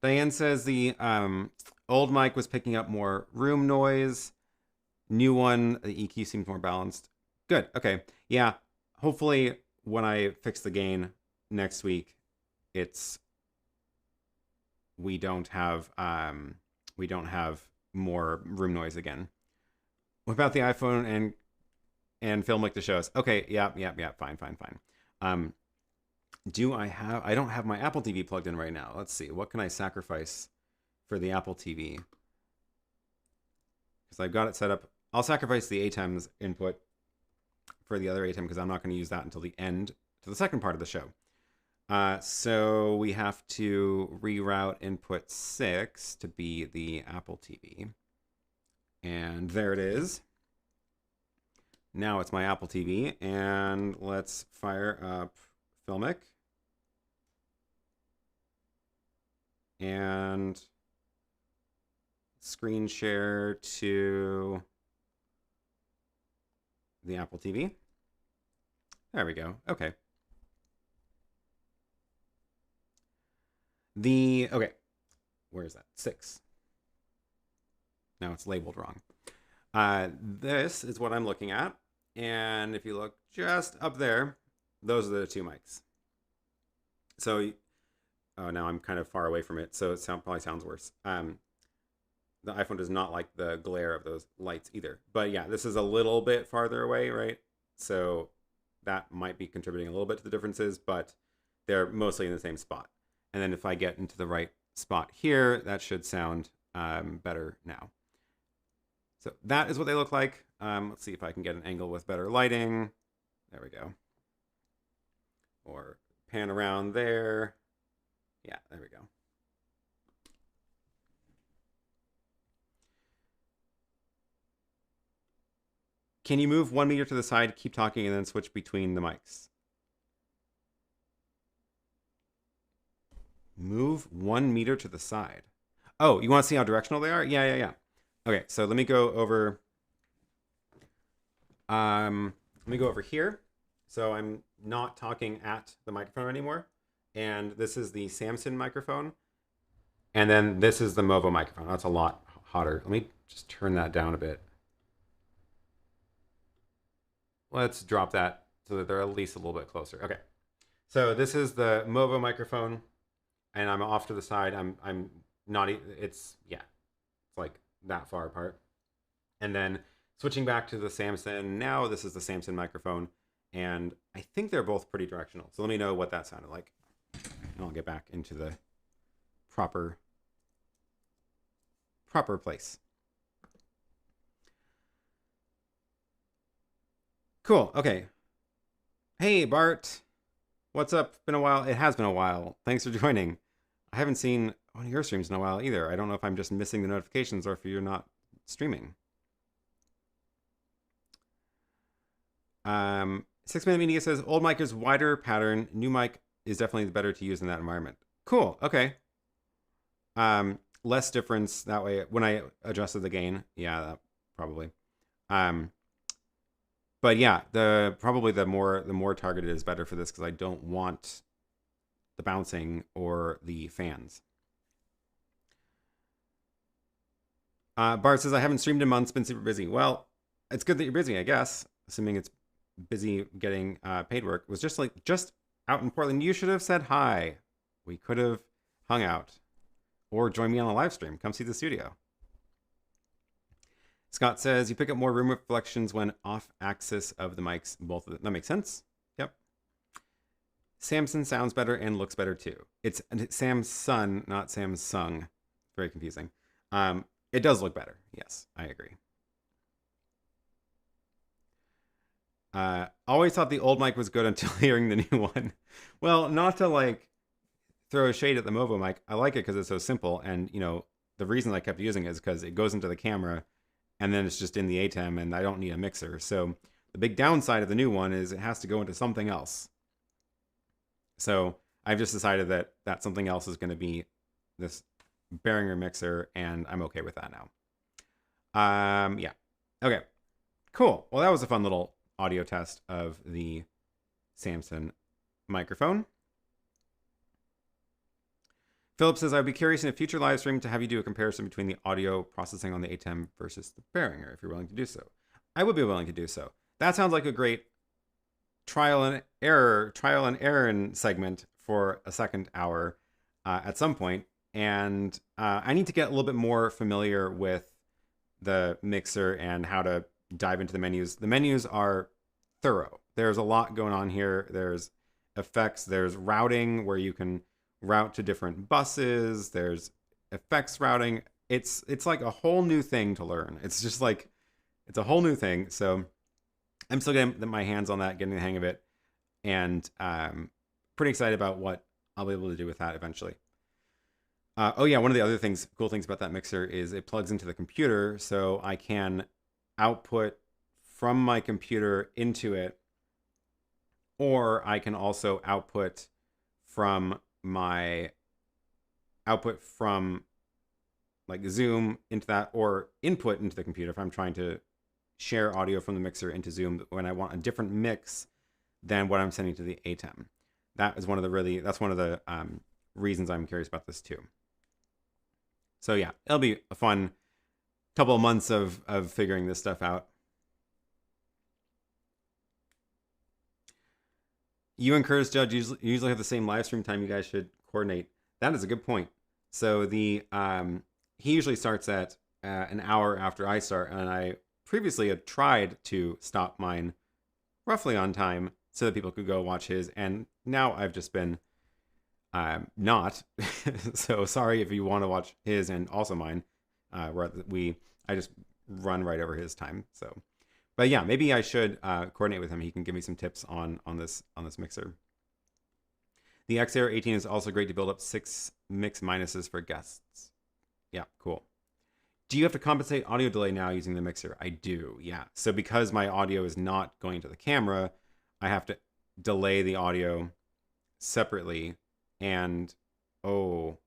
Diane says the old mic was picking up more room noise. New one, the EQ seems more balanced. Good, okay. Yeah, hopefully when I fix the gain next week, we don't have more room noise again. What about the iPhone and film like the shows? Okay, yeah, fine. I don't have my Apple TV plugged in right now. Let's see, what can I sacrifice for the Apple TV? Because I've got it set up. I'll sacrifice the ATEM's input for the other ATEM because I'm not going to use that until the end, to the second part of the show. So we have to reroute input 6 to be the Apple TV. And there it is. Now it's my Apple TV, and let's fire up Filmic. And screen share to the Apple TV. There we go. Okay. Okay, where is that? 6. Now it's labeled wrong. This is what I'm looking at. And if you look just up there, those are the 2 mics. So, oh, now I'm kind of far away from it, so it probably sounds worse. The iPhone does not like the glare of those lights either. But yeah, this is a little bit farther away, right? So that might be contributing a little bit to the differences, but they're mostly in the same spot. And then if I get into the right spot here, that should sound better now. So that is what they look like. Let's see if I can get an angle with better lighting. There we go. Or pan around there. Yeah, there we go. Can you move 1 meter to the side, keep talking, and then switch between the mics? Move 1 meter to the side. Oh, you want to see how directional they are? Yeah. Okay, so let me go over. Let me go over here. So I'm not talking at the microphone anymore, and this is the Samson microphone, and then this is the Movo microphone. That's a lot hotter. Let me just turn that down a bit. Let's drop that so that they're at least a little bit closer. Okay, so this is the Movo microphone. And I'm off to the side. I'm not. It's like that far apart. And then switching back to the Samson. Now this is the Samson microphone, and I think they're both pretty directional. So let me know what that sounded like, and I'll get back into the proper place. Cool. Okay. Hey Bart, what's up? Been a while. It has been a while. Thanks for joining. I haven't seen one of your streams in a while either. I don't know if I'm just missing the notifications or if you're not streaming. 6-Minute Media says, old mic is wider pattern. New mic is definitely better to use in that environment. Cool. Okay. Less difference that way. When I adjusted the gain, yeah, that probably. But yeah, probably the more targeted is better for this because I don't want the bouncing or the fans. Bart says, I haven't streamed in months, been super busy. Well, it's good that you're busy, I guess, assuming it's busy getting paid work. Was just out in Portland. You should have said hi. We could have hung out or join me on a live stream. Come see the studio. Scott says, you pick up more room reflections when off axis of the mics. Both of them. That makes sense. Yep. Samson sounds better and looks better too. It's Samsung, not Samsung. Very confusing. It does look better. Yes, I agree. Always thought the old mic was good until hearing the new one. Well, not to like throw a shade at the Movo mic. I like it because it's so simple. And, you know, the reason I kept using it is because it goes into the camera and then it's just in the ATEM and I don't need a mixer. So the big downside of the new one is it has to go into something else. So I've just decided that that something else is going to be this Behringer mixer, and I'm okay with that now. Yeah. Okay. Cool. Well, that was a fun little audio test of the Samson microphone. Philip says, I'd be curious in a future live stream to have you do a comparison between the audio processing on the ATEM versus the Behringer, if you're willing to do so. I would be willing to do so. That sounds like a great trial and error segment for a second hour at some point. And I need to get a little bit more familiar with the mixer and how to dive into the menus. The menus are thorough. There's a lot going on here. There's effects. There's routing where you can route to different buses. There's effects routing. It's like a whole new thing to learn. It's just like, it's a whole new thing. So I'm still getting my hands on that, getting the hang of it. And pretty excited about what I'll be able to do with that eventually. Oh yeah, one of the other cool things about that mixer is it plugs into the computer, so I can output from my computer into it, or I can also output from like Zoom into that, or input into the computer if I'm trying to share audio from the mixer into Zoom when I want a different mix than what I'm sending to the ATEM. That's one of the reasons I'm curious about this too. So yeah, it'll be a fun couple of months of figuring this stuff out. You and Curtis Judge usually have the same live stream time. You guys should coordinate. That is a good point. So he usually starts at an hour after I start, and I previously had tried to stop mine roughly on time so that people could go watch his, and now I've just been not. So sorry if you want to watch his and also mine. I just run right over his time. So, but yeah, maybe I should coordinate with him. He can give me some tips on this mixer. The XR18 is also great to build up 6 mix minuses for guests. Yeah, cool. Do you have to compensate audio delay now using the mixer? I do, yeah. So because my audio is not going to the camera, I have to delay the audio separately. And oh,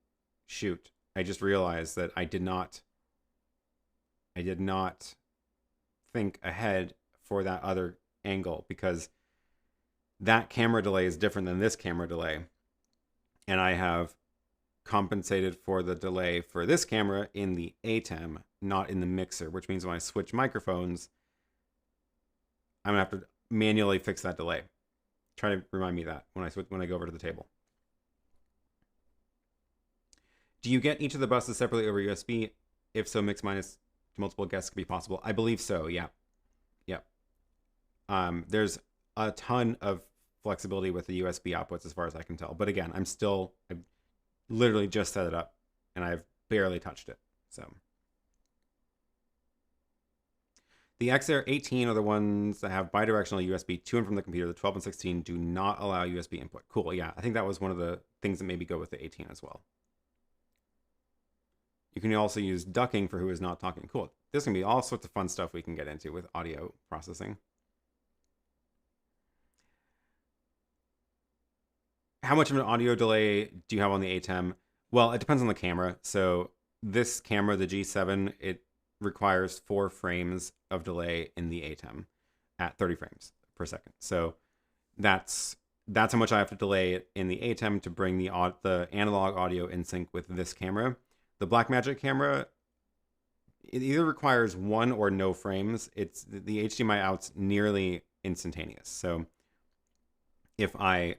shoot. I just realized that I did not think ahead for that other angle, because that camera delay is different than this camera delay. And I have compensated for the delay for this camera in the ATEM, not in the mixer, which means when I switch microphones, I'm gonna have to manually fix that delay. Try to remind me of that when I go over to the table. Do you get each of the buses separately over USB? If so, mix minus multiple guests could be possible. I believe so, yeah. Yep. There's a ton of flexibility with the USB outputs as far as I can tell. But again, I've literally just set it up and I've barely touched it. So the XR18 are the ones that have bidirectional USB to and from the computer. The 12 and 16 do not allow USB input. Cool, yeah. I think that was one of the things that maybe go with the 18 as well. You can also use ducking for who is not talking. Cool. There's going to be all sorts of fun stuff we can get into with audio processing. How much of an audio delay do you have on the ATEM? Well, it depends on the camera. So this camera, the G7, it requires 4 frames of delay in the ATEM at 30 frames per second. So that's how much I have to delay it in the ATEM to bring the analog audio in sync with this camera. The Blackmagic camera, it either requires 1 or no frames. It's the HDMI out's nearly instantaneous. So if I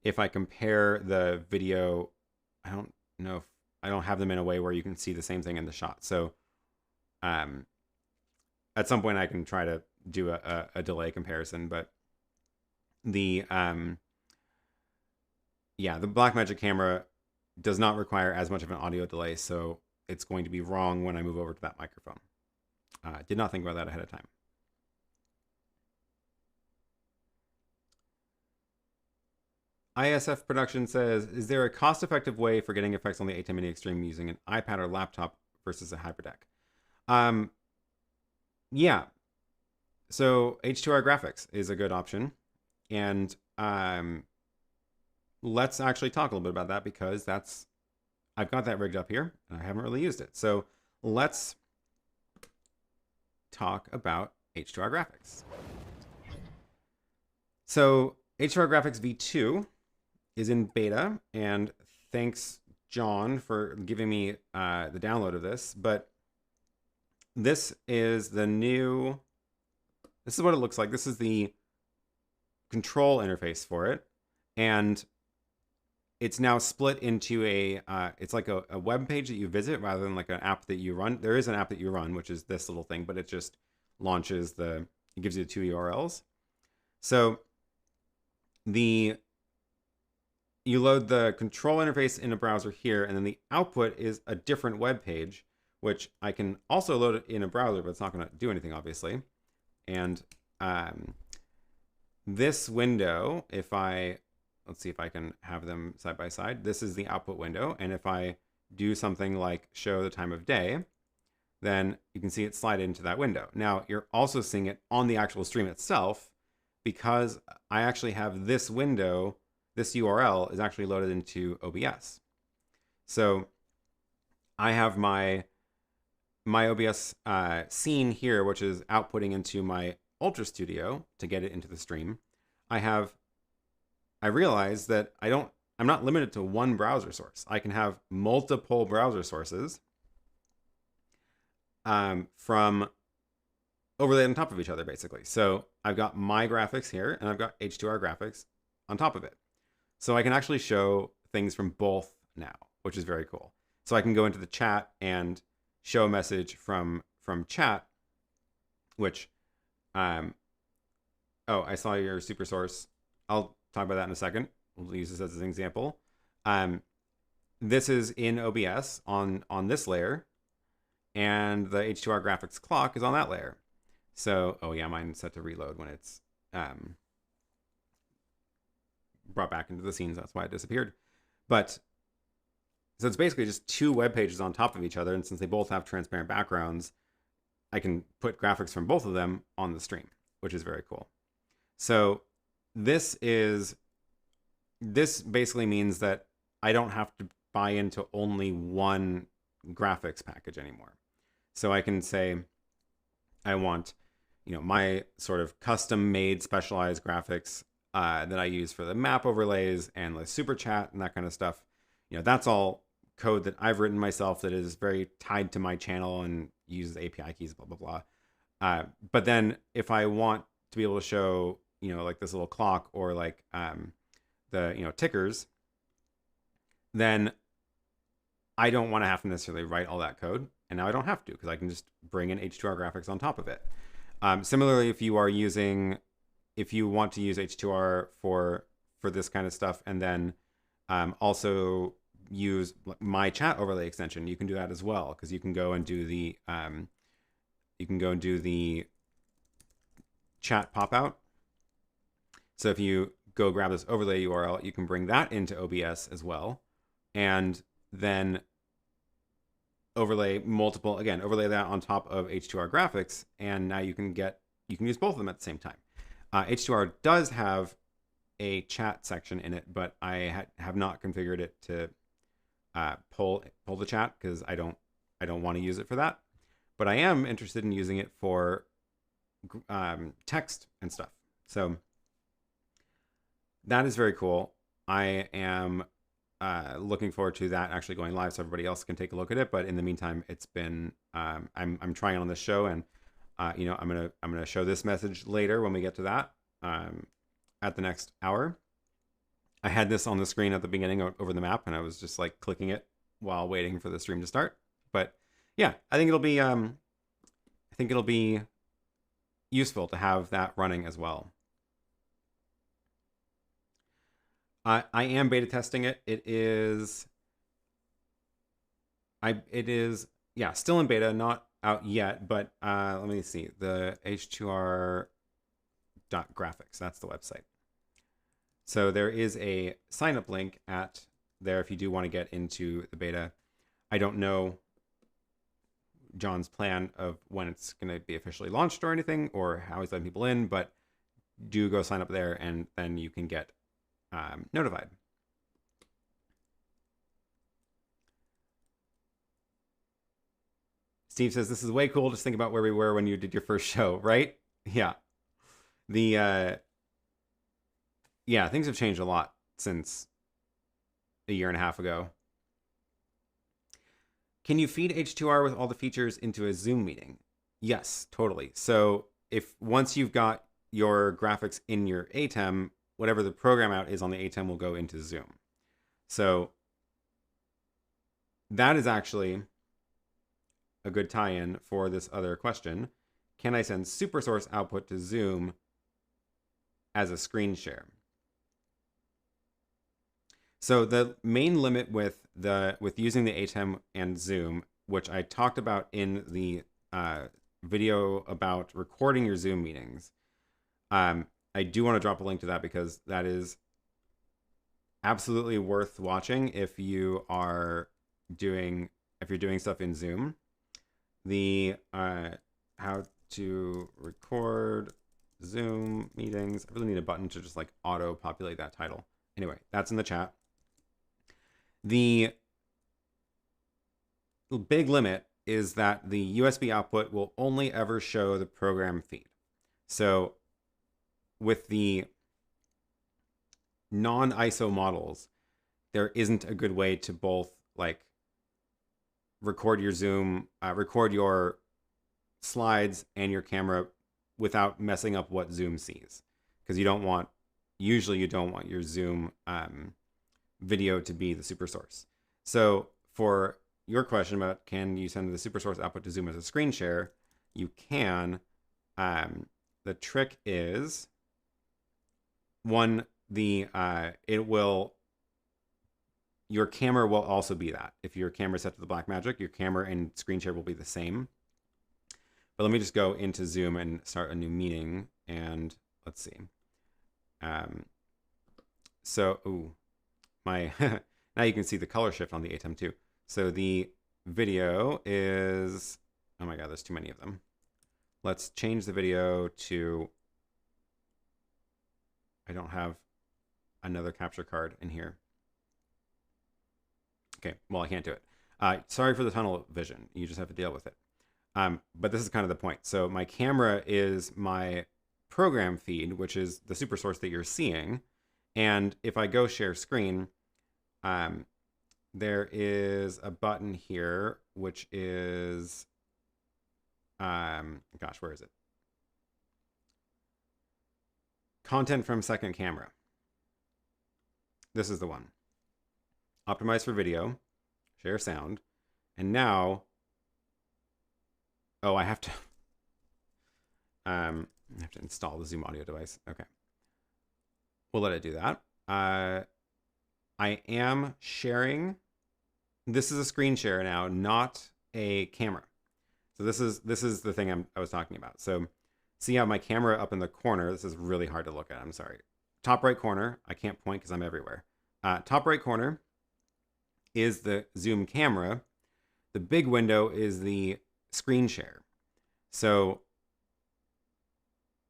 compare the video, I don't know if I don't have them in a way where you can see the same thing in the shot. So at some point I can try to do a delay comparison, but the yeah, the Blackmagic camera does not require as much of an audio delay, so it's going to be wrong when I move over to that microphone. Did not think about that ahead of time. ISF Production says, is there a cost-effective way for getting effects on the ATEM Mini Extreme using an iPad or laptop versus a hyperdeck? Yeah. So H2R Graphics is a good option. And let's actually talk a little bit about that, because I've got that rigged up here and I haven't really used it. So let's talk about H2R Graphics. So H2R Graphics V2 is in beta, and thanks John for giving me the download of this. But this is the new, this is what it looks like. This is the control interface for it, and it's now split into a it's like a web page that you visit rather than like an app that you run. There is an app that you run, which is this little thing, but it just launches it gives you the 2 URLs. So you load the control interface in a browser here, and then the output is a different web page, which I can also load it in a browser, but it's not going to do anything, obviously. And this window, let's see if I can have them side by side. This is the output window, and if I do something like show the time of day, then you can see it slide into that window. Now, you're also seeing it on the actual stream itself, because I actually have this window. This URL is actually loaded into OBS. So I have my OBS scene here, which is outputting into my Ultra Studio to get it into the stream. I realize that I'm not limited to one browser source. I can have multiple browser sources from overlaid on top of each other, basically. So I've got my graphics here, and I've got H2R Graphics on top of it. So I can actually show things from both now, which is very cool. So I can go into the chat and show a message from chat, which, oh, I saw your super source. I'll talk about that in a second. We'll use this as an example. This is in OBS on this layer, and the H2R Graphics clock is on that layer. So, oh yeah, mine's set to reload when it's brought back into the scenes. That's why it disappeared. But so it's basically just two web pages on top of each other, and since they both have transparent backgrounds, I can put graphics from both of them on the stream, which is very cool. So this basically means that I don't have to buy into only one graphics package anymore. So I can say I want, my sort of custom made specialized graphics that I use for the map overlays and the super chat and that kind of stuff. That's all code that I've written myself that is very tied to my channel and uses API keys, blah, blah, blah. But then if I want to be able to show, like this little clock or like the, tickers, then I don't want to have to necessarily write all that code. And now I don't have to, because I can just bring in H2R Graphics on top of it. Similarly, if you want to use H2R for this kind of stuff, and then also use my chat overlay extension, you can do that as well, because you can go and do the chat pop out. So if you go grab this overlay URL, you can bring that into OBS as well, and then overlay that on top of H2R Graphics, and now you can use both of them at the same time. H2R does have a chat section in it, but I have not configured it to pull the chat, because I don't want to use it for that. But I am interested in using it for text and stuff. So that is very cool. I am looking forward to that actually going live, so everybody else can take a look at it. But in the meantime, it's been I'm trying it on this show, and I'm gonna show this message later when we get to that at the next hour. I had this on the screen at the beginning over the map, and I was just like clicking it while waiting for the stream to start. But yeah, I think it'll be useful to have that running as well. I am beta testing it. It is yeah, still in beta, not out yet, but let me see. The H2R Graphics, that's the website. So there is a sign up link at there if you do want to get into the beta. I don't know John's plan of when it's going to be officially launched or anything, or how he's letting people in, but do go sign up there and then you can get notified. Steve says, this is way cool. Just think about where we were when you did your first show, right? Yeah. The, yeah, things have changed a lot since a year and a half ago. Can you feed H2R with all the features into a Zoom meeting? Yes, totally. So if once you've got your graphics in your ATEM, whatever the program out is on the ATEM will go into Zoom. So that is actually a good tie-in for this other question. Can I send SuperSource output to Zoom as a screen share? So the main limit with using the ATEM and Zoom, which I talked about in the video about recording your Zoom meetings, I do want to drop a link to that because that is absolutely worth watching if you are doing stuff in Zoom. The how to record Zoom meetings. I really need a button to just like auto populate that title. Anyway, that's in the chat. The big limit is that the USB output will only ever show the program feed. So with the non-ISO models, there isn't a good way to both like record your Zoom, record your slides and your camera without messing up what Zoom sees. Because usually you don't want your Zoom video to be the super source. So for your question about can you send the super source output to Zoom as a screen share, you can. The trick is one, your camera will also be that. If your camera is set to the Blackmagic, your camera and screen share will be the same. But let me just go into Zoom and start a new meeting, and let's see. Now you can see the color shift on the ATEM too. So the video is, oh my God, there's too many of them. Let's change the video to, I don't have another capture card in here. Okay, well, I can't do it. Sorry for the tunnel vision. You just have to deal with it. But this is kind of the point. So my camera is my program feed, which is the super source that you're seeing. And if I go share screen, there is a button here, which is, gosh, where is it? Content from second camera. This is the one. Optimize for video, share sound, and now, oh, I have to install the Zoom audio device. Okay, we'll let it do that. I am sharing. This is a screen share now, not a camera. So this is the thing I was talking about. So see how my camera up in the corner. This is really hard to look at. I'm sorry. Top right corner. I can't point because I'm everywhere. Top right corner is the Zoom camera. The big window is the screen share. So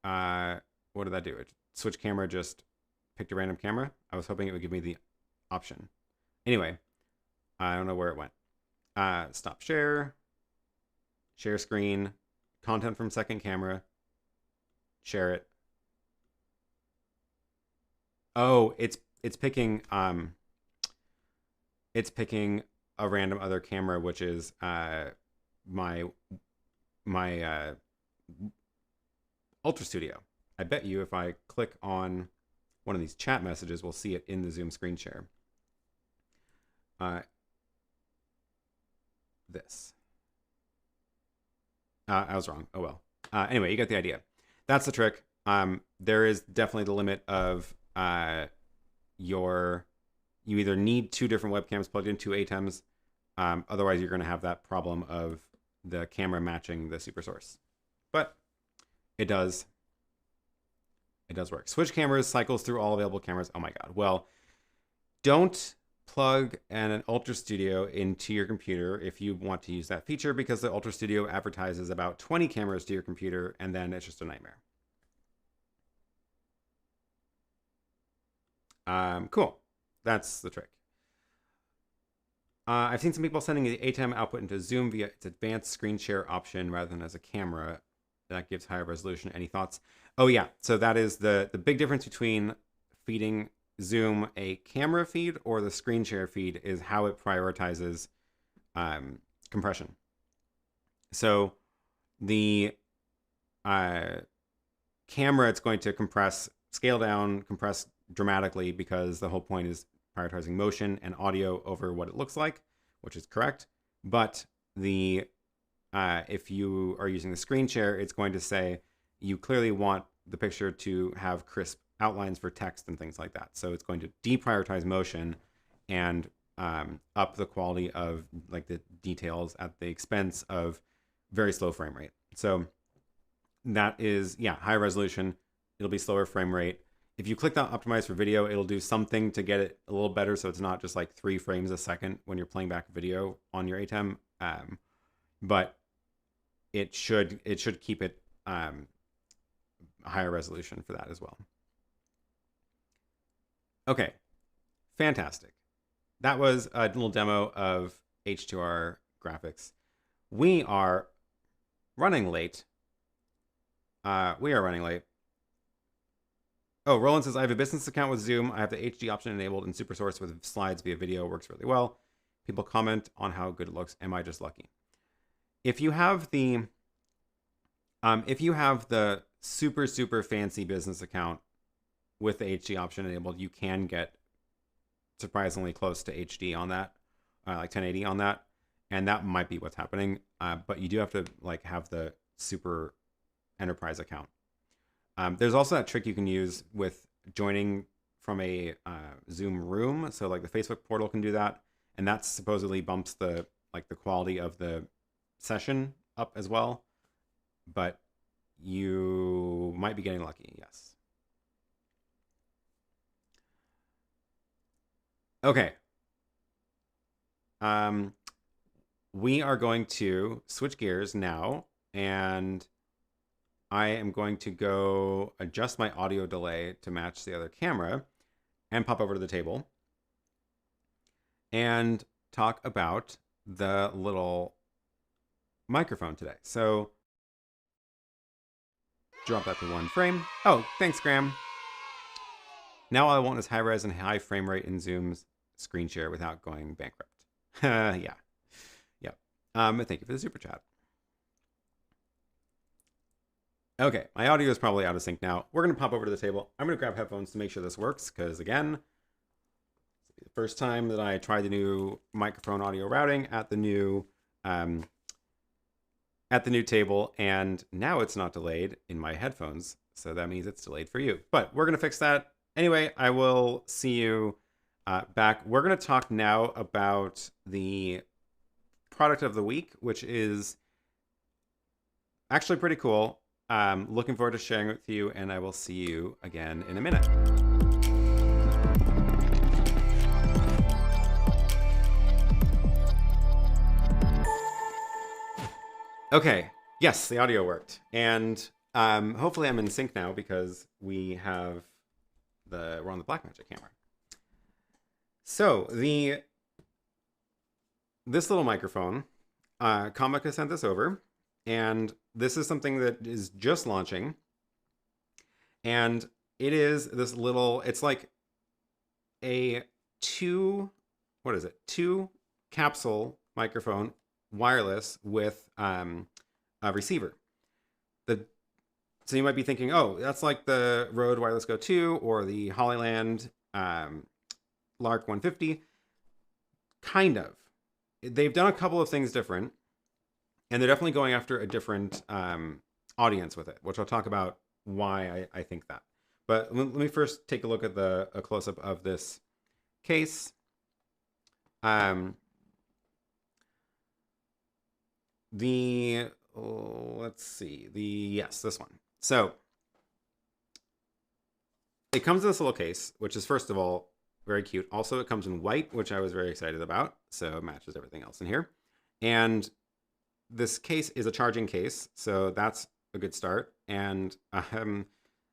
what did that do? It switch camera, just picked a random camera. I was hoping it would give me the option. Anyway, I don't know where it went. Stop share, share screen, content from second camera, share it. Oh, it's picking a random other camera, which is my Ultra Studio. I bet you if I click on one of these chat messages, we'll see it in the Zoom screen share. This. I was wrong. Oh well. Anyway, you got the idea. That's the trick. There is definitely the limit of you either need 2 different webcams plugged into ATEMs, otherwise you're going to have that problem of the camera matching the super source. But it does work. Switch cameras cycles through all available cameras. Oh my god. Well, don't plug an Ultra Studio into your computer if you want to use that feature, because the Ultra Studio advertises about 20 cameras to your computer, and then it's just a nightmare. Cool. That's the trick. I've seen some people sending the ATEM output into Zoom via its advanced screen share option rather than as a camera. That gives higher resolution. Any thoughts? Oh yeah, so that is the big difference between feeding Zoom a camera feed or the screen share feed is how it prioritizes compression. So the camera, it's going to scale down, compress dramatically, because the whole point is prioritizing motion and audio over what it looks like, which is correct. But if you are using the screen share, it's going to say you clearly want the picture to have crisp outlines for text and things like that. So it's going to deprioritize motion and up the quality of like the details at the expense of very slow frame rate. So that is, yeah, high resolution. It'll be slower frame rate. If you click that optimize for video, it'll do something to get it a little better, so it's not just like 3 frames a second when you're playing back video on your ATEM. But it should keep it higher resolution for that as well. Okay, fantastic. That was a little demo of H2R Graphics. We are running late. Oh, Roland says, I have a business account with Zoom. I have the HD option enabled, and Super Source with slides via video works really well. People comment on how good it looks. Am I just lucky? If you have the super fancy business account with the HD option enabled, you can get surprisingly close to HD on that, like 1080 on that, and that might be what's happening. But you do have to like have the super enterprise account. There's also that trick you can use with joining from a Zoom room. So like the Facebook portal can do that, and that supposedly bumps the quality of the session up as well. But you might be getting lucky, yes. Okay. We are going to switch gears now, and I am going to go adjust my audio delay to match the other camera and pop over to the table and talk about the little microphone today. So drop that to 1 frame. Oh, thanks, Graham. Now all I want is high res and high frame rate in Zoom's screen share without going bankrupt. Yeah. Yep. Thank you for the super chat. Okay, my audio is probably out of sync now. We're going to pop over to the table. I'm going to grab headphones to make sure this works, because again, it's the first time that I tried the new microphone audio routing at the new table, and now it's not delayed in my headphones, so that means it's delayed for you. But we're going to fix that. Anyway, I will see you back. We're going to talk now about the product of the week, which is actually pretty cool. Looking forward to sharing it with you, and I will see you again in a minute. Okay, yes, the audio worked, and hopefully I'm in sync now because we're on the Blackmagic camera. So this little microphone, Comica sent this over. And this is something that is just launching. And it is this little, it's like a 2 capsule microphone, wireless with a receiver. So you might be thinking, oh, that's like the Røde Wireless Go 2 or the Hollyland Lark 150. Kind of. They've done a couple of things different. And they're definitely going after a different audience with it, which I'll talk about why I think that. But let me first take a look at a close-up of this case. Let's see, yes, this one. So it comes in this little case, which is, first of all, very cute. Also, it comes in white, which I was very excited about. So it matches everything else in here. And this case is a charging case, so that's a good start. And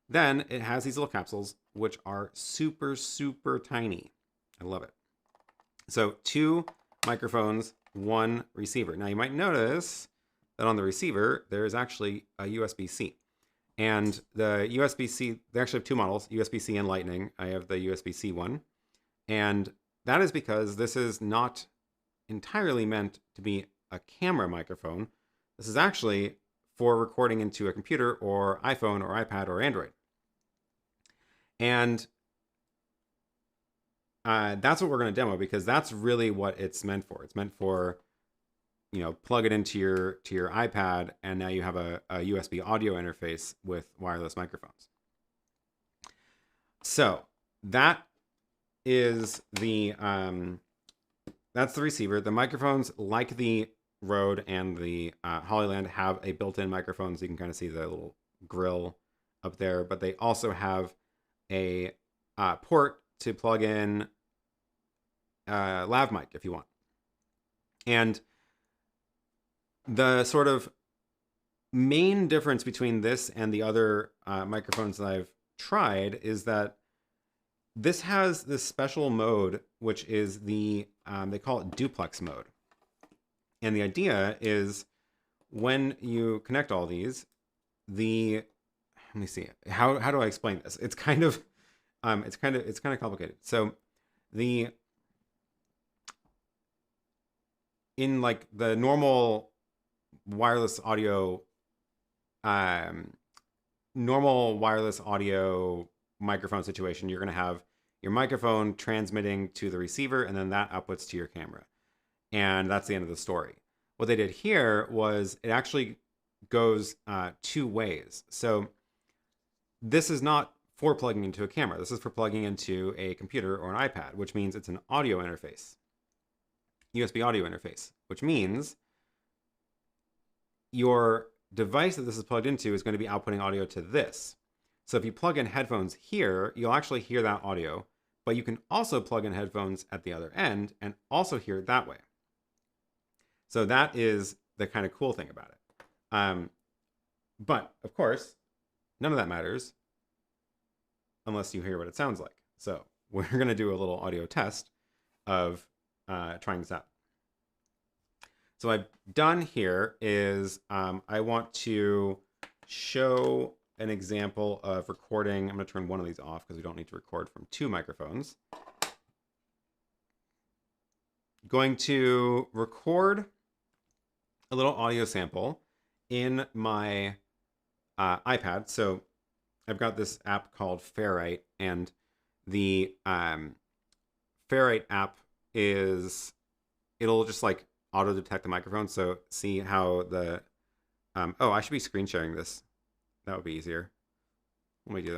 then it has these little capsules, which are super, super tiny. I love it. So 2 microphones, 1 receiver. Now you might notice that on the receiver, there is actually a USB-C. And the USB-C, they actually have 2 models, USB-C and Lightning. I have the USB-C one. And that is because this is not entirely meant to be a camera microphone. This is actually for recording into a computer or iPhone or iPad or Android. And that's what we're going to demo, because that's really what it's meant for. It's meant for, you know, plug it into your iPad, and now you have a USB audio interface with wireless microphones. So that is that's the receiver. The microphones, like the Røde and the Hollyland, have a built-in microphone, so you can kind of see the little grill up there. But they also have a port to plug in lav mic if you want. And the sort of main difference between this and the other microphones that I've tried is that this has this special mode, which is the, they call it duplex mode. And the idea is when you connect all these, let me see, how do I explain this? It's kind of complicated. So in like the normal wireless audio microphone situation, you're going to have your microphone transmitting to the receiver, and then that outputs to your camera. And that's the end of the story. What they did here was it actually goes 2 ways. So this is not for plugging into a camera. This is for plugging into a computer or an iPad, which means it's an audio interface, USB audio interface, which means your device that this is plugged into is going to be outputting audio to this. So if you plug in headphones here, you'll actually hear that audio, but you can also plug in headphones at the other end and also hear it that way. So that is the kind of cool thing about it. But of course, none of that matters unless you hear what it sounds like. So we're going to do a little audio test of trying this out. So what I've done here is I want to show an example of recording. I'm going to turn one of these off because we don't need to record from 2 microphones. Going to record a little audio sample in my iPad. So I've got this app called Ferrite, and the Ferrite app it'll just like auto detect the microphone. So see how the, oh, I should be screen sharing this. That would be easier. Let me do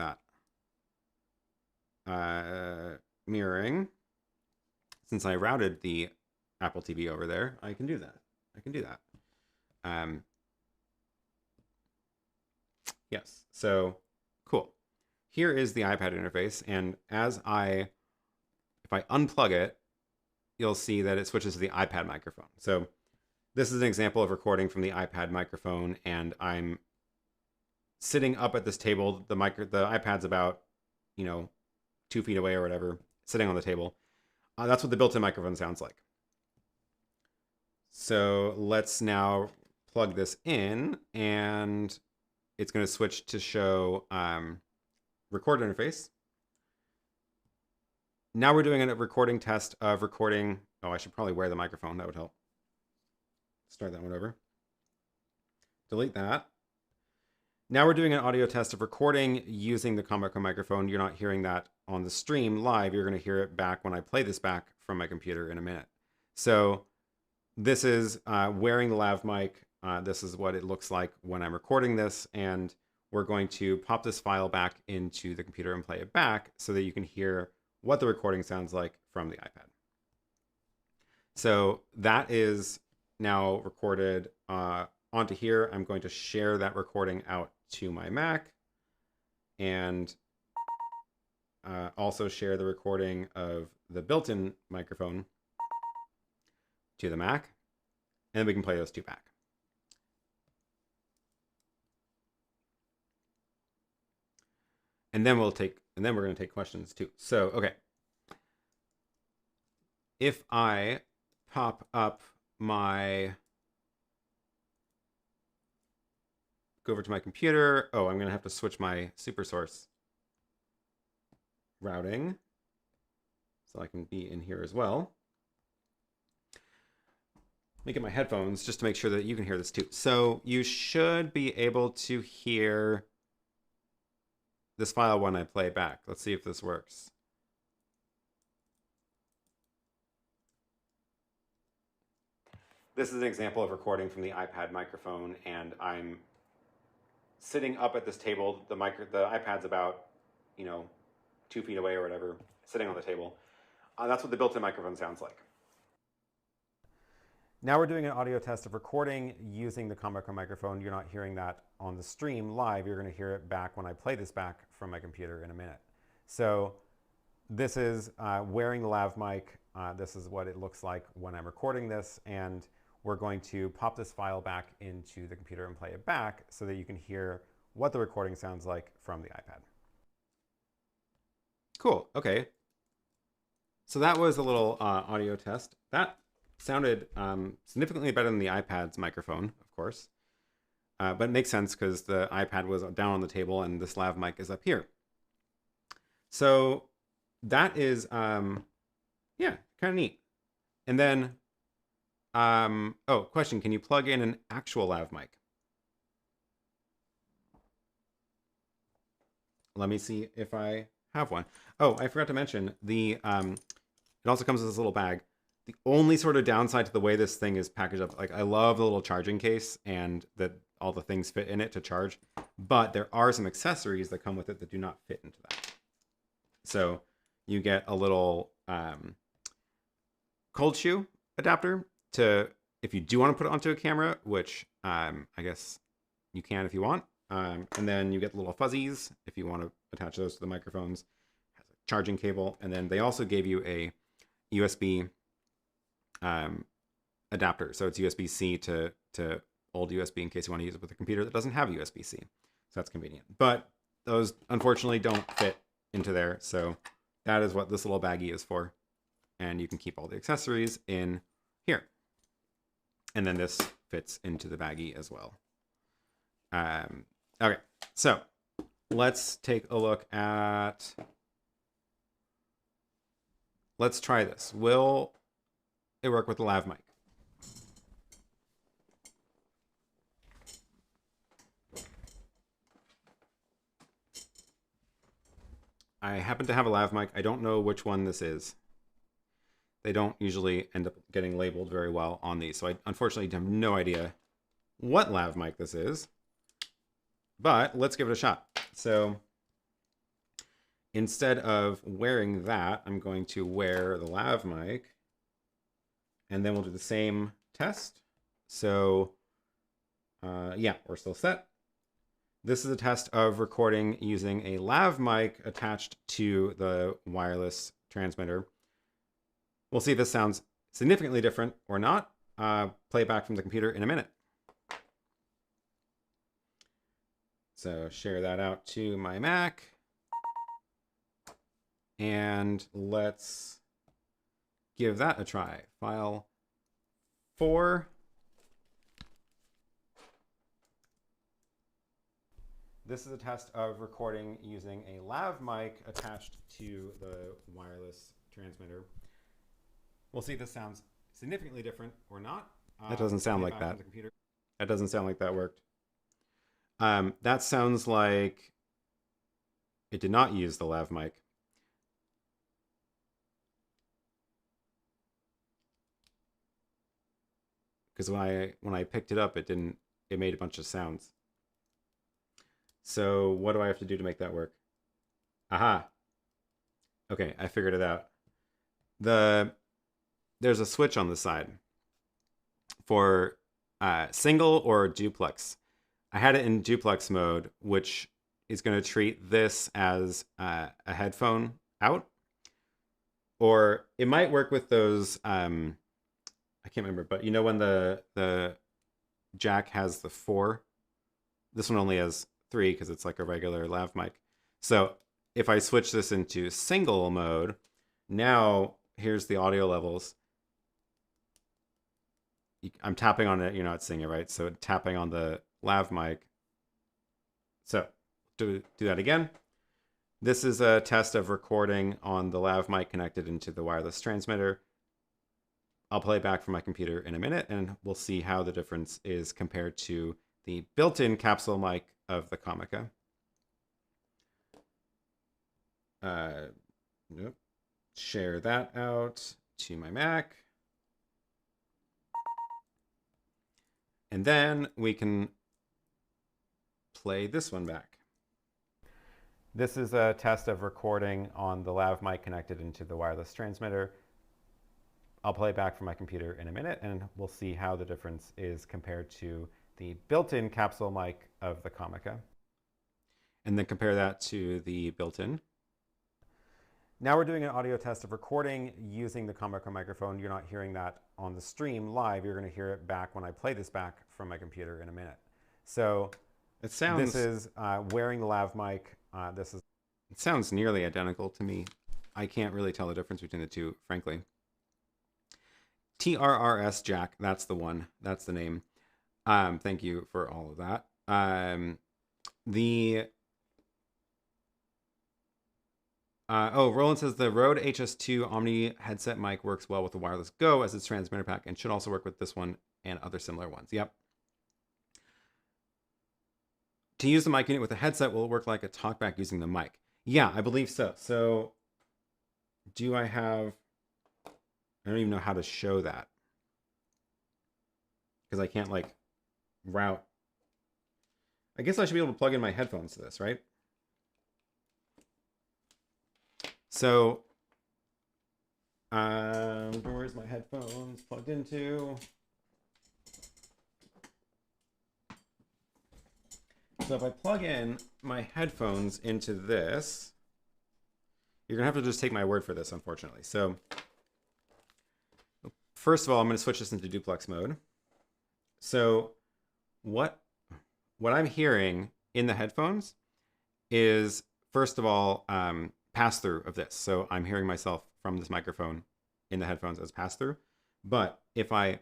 that. Mirroring. Since I routed the Apple TV over there, I can do that. Yes, so cool. Here is the iPad interface, and if I unplug it, you'll see that it switches to the iPad microphone. So this is an example of recording from the iPad microphone, and I'm sitting up at this table. The iPad's about, 2 feet away or whatever, sitting on the table. That's what the built-in microphone sounds like. So let's now plug this in, and it's going to switch to show record interface. Now we're doing a recording test of recording. Oh, I should probably wear the microphone. That would help. Start that one over. Delete that. Now we're doing an audio test of recording using the Comica microphone. You're not hearing that on the stream live. You're going to hear it back when I play this back from my computer in a minute. So this is wearing the lav mic. This is what it looks like when I'm recording this. And we're going to pop this file back into the computer and play it back so that you can hear what the recording sounds like from the iPad. So that is now recorded onto here. I'm going to share that recording out to my Mac and also share the recording of the built-in microphone to the Mac, and then we can play those two back. And then we're going to take questions too. So, okay. If I pop up go over to my computer. Oh, I'm going to have to switch my SuperSource routing so I can be in here as well. Let me get my headphones just to make sure that you can hear this too. So you should be able to hear this file when I play back. Let's see if this works. This is an example of recording from the iPad microphone, and I'm sitting up at this table. The iPad's about, 2 feet away or whatever, sitting on the table. That's what the built-in microphone sounds like. Now we're doing an audio test of recording using the Comica microphone. You're not hearing that on the stream live. You're going to hear it back when I play this back from my computer in a minute. So this is wearing the lav mic. This is what it looks like when I'm recording this, and we're going to pop this file back into the computer and play it back so that you can hear what the recording sounds like from the iPad. Cool. Okay. So that was a little audio test. That sounded significantly better than the iPad's microphone, of course. But it makes sense because the iPad was down on the table and this lav mic is up here. So that is, yeah, kind of neat. And then, oh, question, can you plug in an actual lav mic? Let me see if I have one. Oh, I forgot to mention, it also comes with this little bag. The only sort of downside to the way this thing is packaged up, like I love the little charging case and that all the things fit in it to charge, but there are some accessories that come with it that do not fit into that. So you get a little cold shoe adapter to, if you do want to put it onto a camera, which I guess you can if you want. And then you get the little fuzzies if you want to attach those to the microphones. It has a charging cable, and then they also gave you a USB adapter. So it's USB-C to old USB in case you want to use it with a computer that doesn't have USB-C. So that's convenient. But those unfortunately don't fit into there. So that is what this little baggie is for. And you can keep all the accessories in here. And then this fits into the baggie as well. Okay, so let's take a look at, let's try this. Will it work with the lav mic? I happen to have a lav mic. I don't know which one this is. They don't usually end up getting labeled very well on these. So I unfortunately have no idea what lav mic this is. But let's give it a shot. So instead of wearing that, I'm going to wear the lav mic. And then we'll do the same test. So yeah, we're still set. This is a test of recording using a lav mic attached to the wireless transmitter. We'll see if this sounds significantly different or not. Play back from the computer in a minute. So share that out to my Mac. And let's give that a try. File 4. This is a test of recording using a lav mic attached to the wireless transmitter. We'll see if this sounds significantly different or not. That doesn't sound like that. That doesn't sound like that worked. That sounds like it did not use the lav mic. Because when I picked it up, it made a bunch of sounds. So what do I have to do to make that work? Aha. Okay, I figured it out. There's a switch on the side for single or duplex. I had it in duplex mode, which is going to treat this as a headphone out. Or it might work with those, I can't remember, but you know when the jack has the 4? This one only has 3 because it's like a regular lav mic. So if I switch this into single mode, now here's the audio levels. I'm tapping on it, you're not seeing it, right? So tapping on the lav mic. So do that again. This is a test of recording on the lav mic connected into the wireless transmitter. I'll play back from my computer in a minute and we'll see how the difference is compared to the built-in capsule mic of the Comica. Nope. Share that out to my Mac. And then we can play this one back. This is a test of recording on the lav mic connected into the wireless transmitter. I'll play back from my computer in a minute and we'll see how the difference is compared to the built-in capsule mic of the Comica. And then compare that to the built-in. Now we're doing an audio test of recording using the Comica microphone. You're not hearing that on the stream live. You're going to hear it back when I play this back from my computer in a minute. So it sounds... This is wearing the lav mic. It sounds nearly identical to me. I can't really tell the difference between the two, frankly. TRRS Jack, that's the one. That's the name. Thank you for all of that. Roland says the Røde HS2 Omni headset mic works well with the wireless Go as its transmitter pack and should also work with this one and other similar ones. Yep. To use the mic unit with a headset, will it work like a talkback using the mic? Yeah, I believe so. So do I have... I don't even know how to show that. Because I can't, like, route. I guess I should be able to plug in my headphones to this, right? So, where's my headphones plugged into? So if I plug in my headphones into this, you're going to have to just take my word for this, unfortunately. So, first of all, I'm going to switch this into duplex mode. So what I'm hearing in the headphones is, first of all, pass-through of this. So I'm hearing myself from this microphone in the headphones as pass-through. But if I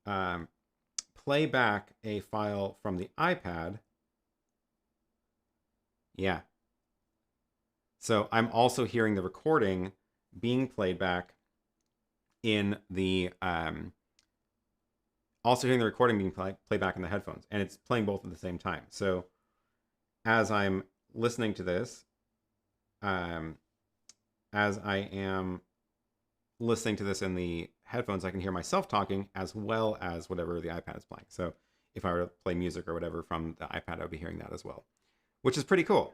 play back a file from the iPad, yeah. So I'm also hearing the recording being played back in the also hearing the recording being played back in the headphones, and it's playing both at the same time. So as I'm listening to this, as I am listening to this in the headphones, I can hear myself talking as well as whatever the iPad is playing. So if I were to play music or whatever from the iPad, I would be hearing that as well, which is pretty cool.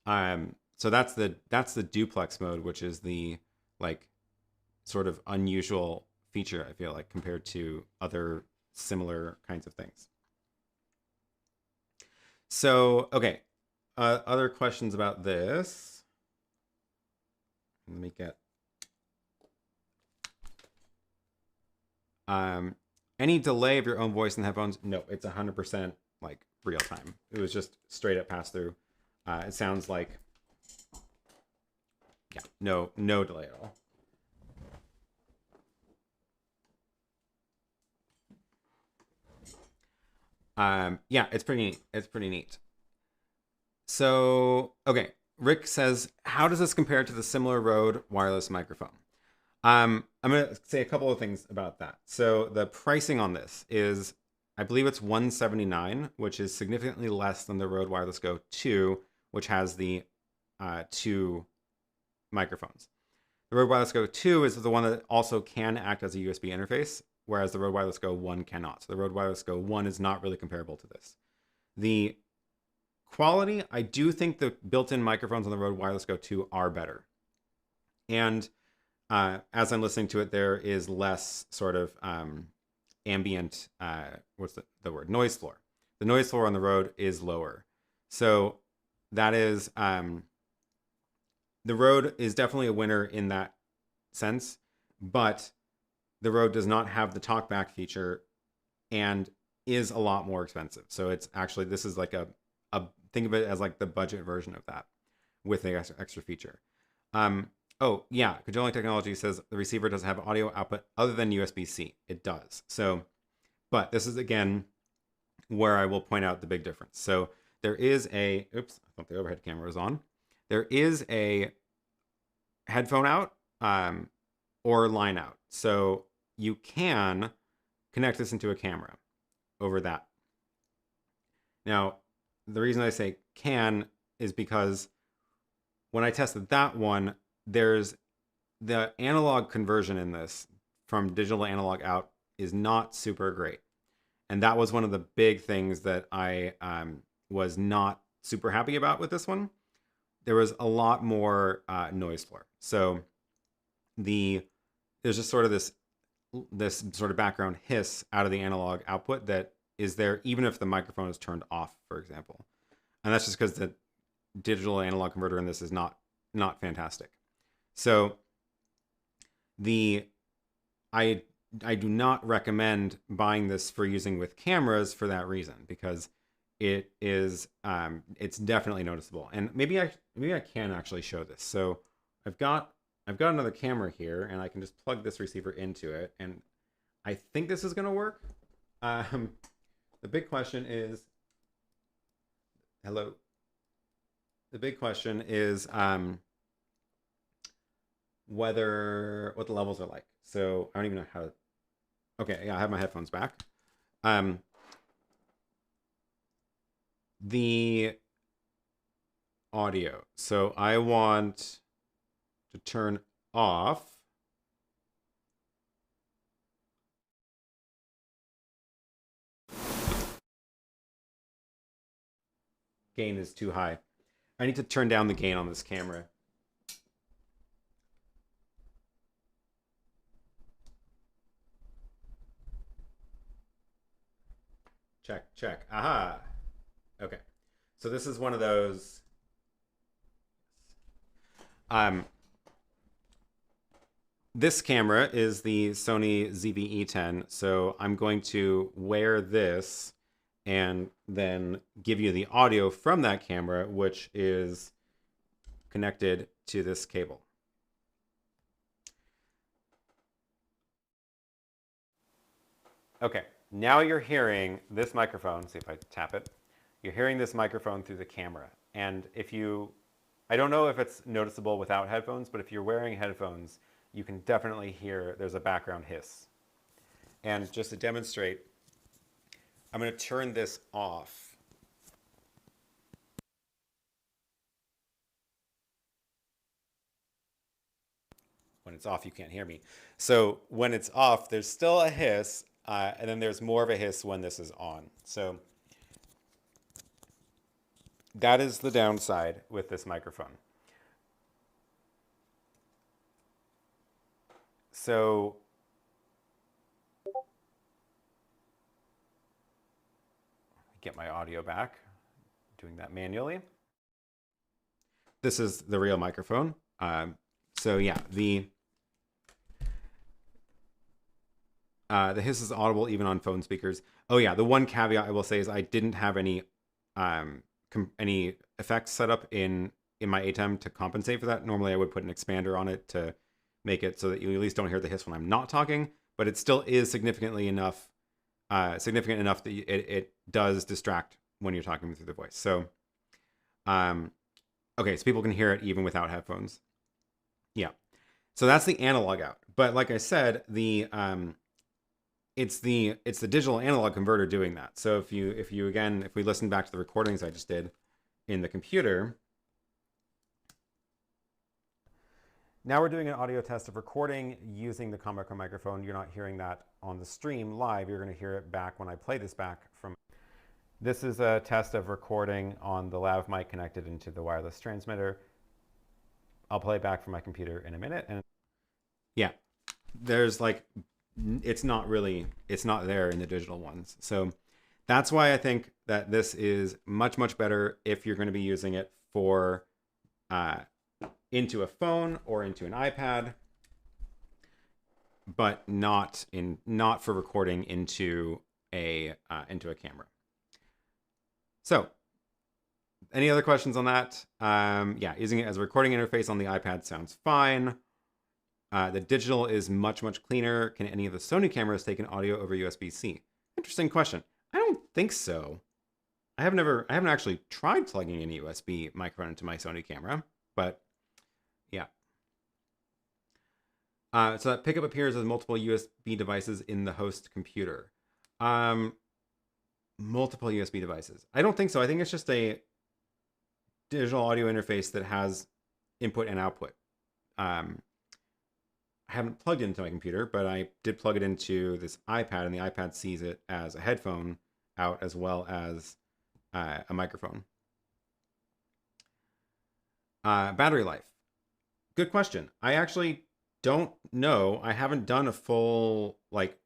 So that's the duplex mode, which is the like sort of unusual feature, I feel like, compared to other similar kinds of things. So, okay. Other questions about this? Let me get... any delay of your own voice in the headphones? No, it's 100% like real time. It was just straight up pass through. It sounds like, yeah, no delay at all. Yeah, it's pretty neat. So, okay. Rick says, how does this compare to the similar Røde wireless microphone? I'm going to say a couple of things about that. So the pricing on this is, I believe it's $179, which is significantly less than the Røde Wireless Go 2, which has the 2 microphones. The Røde Wireless Go 2 is the one that also can act as a USB interface, whereas the Røde Wireless Go 1 cannot. So the Røde Wireless Go 1 is not really comparable to this. The quality, I do think the built-in microphones on the Rode Wireless Go 2 are better. And as I'm listening to it, there is less sort of ambient, what's the word? Noise floor. The noise floor on the Rode is lower. So that is, the Rode is definitely a winner in that sense, but the Rode does not have the talkback feature and is a lot more expensive. So it's actually, this is like a think of it as like the budget version of that with the extra feature. Oh yeah, Cajoling Technology says the receiver doesn't have audio output other than USB-C. It does. So, but this is again where I will point out the big difference. So there is a, oops, I thought the overhead camera was on. There is a headphone out or line out. So you can connect this into a camera over that. Now, the reason I say can is because when I tested that one, there's the analog conversion in this from digital to analog out is not super great. And that was one of the big things that I was not super happy about with this one. There was a lot more noise floor. So there's just sort of this sort of background hiss out of the analog output that is there even if the microphone is turned off, for example. And that's just because the digital analog converter in this is not fantastic. So I do not recommend buying this for using with cameras for that reason, because it is it's definitely noticeable. And maybe I can actually show this. So I've got another camera here, and I can just plug this receiver into it, and I think this is going to work. The big question is, hello. The big question is what the levels are like. So I don't even know how to, okay, yeah, I have my headphones back. The audio. So I want to turn off gain is too high. I need to turn down the gain on this camera. Check. Aha. Okay. So this is one of those. This camera is the Sony ZV-E10. So I'm going to wear this and then give you the audio from that camera, which is connected to this cable. Okay, now you're hearing this microphone. See if I tap it. You're hearing this microphone through the camera. And I don't know if it's noticeable without headphones, but if you're wearing headphones, you can definitely hear there's a background hiss. And just to demonstrate, I'm going to turn this off. When it's off, you can't hear me. So when it's off, there's still a hiss, and then there's more of a hiss when this is on. So that is the downside with this microphone. So get my audio back, doing that manually. This is the real microphone. So yeah, the hiss is audible even on phone speakers. Oh yeah, the one caveat I will say is I didn't have any effects set up in my ATEM to compensate for that. Normally I would put an expander on it to make it so that you at least don't hear the hiss when I'm not talking, but it still is significant enough that it does distract when you're talking through the voice. So, okay, so people can hear it even without headphones. Yeah, so that's the analog out. But like I said, it's the digital analog converter doing that. So if we listen back to the recordings I just did in the computer. Now we're doing an audio test of recording using the Comica microphone. You're not hearing that on the stream live. You're going to hear it back when I play this back from. This is a test of recording on the lav mic connected into the wireless transmitter. I'll play back from my computer in a minute. And yeah, there's like, it's not there in the digital ones. So that's why I think that this is much, much better if you're going to be using it for into a phone or into an iPad, but not for recording into a camera. So, any other questions on that? Yeah, using it as a recording interface on the iPad sounds fine. The digital is much, much cleaner. Can any of the Sony cameras take an audio over USB-C? Interesting question. I don't think so. I haven't actually tried plugging in a USB microphone into my Sony camera, but yeah. So that pickup appears as multiple USB devices in the host computer. Multiple USB devices. I don't think so. I think it's just a digital audio interface that has input and output. I haven't plugged it into my computer, but I did plug it into this iPad, and the iPad sees it as a headphone out as well as a microphone. Battery life. Good question. I actually don't know. I haven't done a full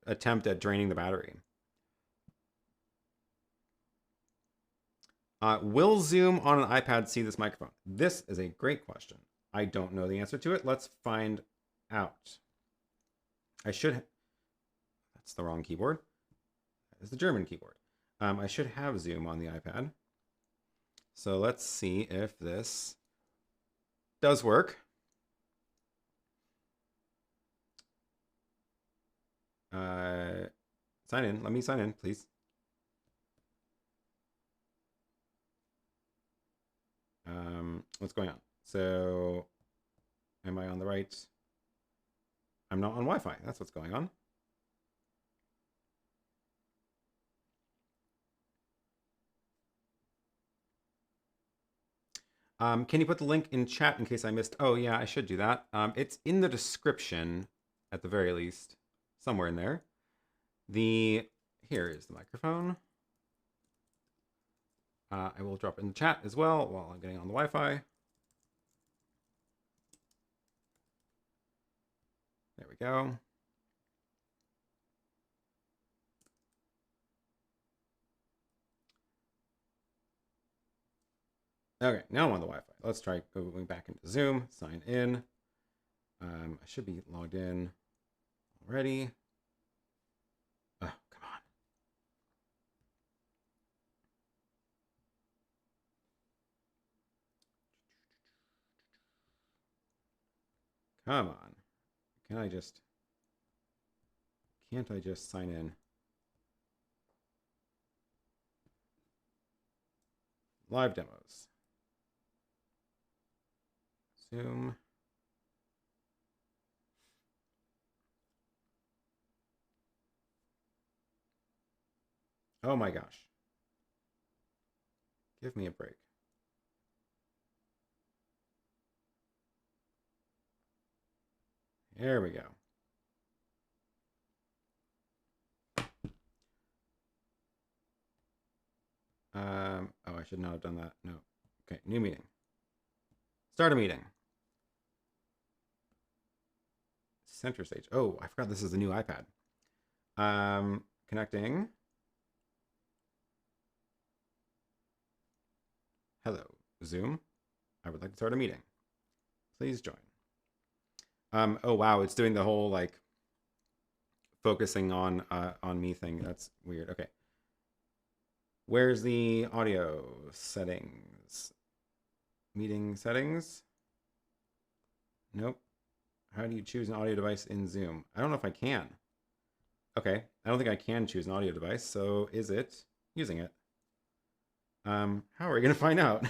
attempt at draining the battery. Will Zoom on an iPad see this microphone? This is a great question. I don't know the answer to it. Let's find out. That's the wrong keyboard. That is the German keyboard. I should have Zoom on the iPad. So let's see if this does work. Sign in. Let me sign in, please. What's going on? So, am I on the right? I'm not on Wi-Fi. That's what's going on. Can you put the link in chat in case I missed? Oh yeah, I should do that. It's in the description at the very least, somewhere in there. Here is the microphone. I will drop it in the chat as well while I'm getting on the Wi-Fi. There we go. Okay, now I'm on the Wi-Fi. Let's try going back into Zoom, sign in. I should be logged in already. Oh, come on. Come on. Can't I just sign in? Live demos. Zoom. Oh my gosh. Give me a break. There we go. Oh, I should not have done that. No. Okay, new meeting. Start a meeting. Center stage. Oh, I forgot this is the new iPad. Connecting. Hello, Zoom. I would like to start a meeting. Please join. Oh wow, it's doing the whole focusing on me thing. That's weird. Okay. Where's the audio settings? Meeting settings? Nope. How do you choose an audio device in Zoom? I don't know if I can. Okay, I don't think I can choose an audio device, so is it using it? How are we gonna find out?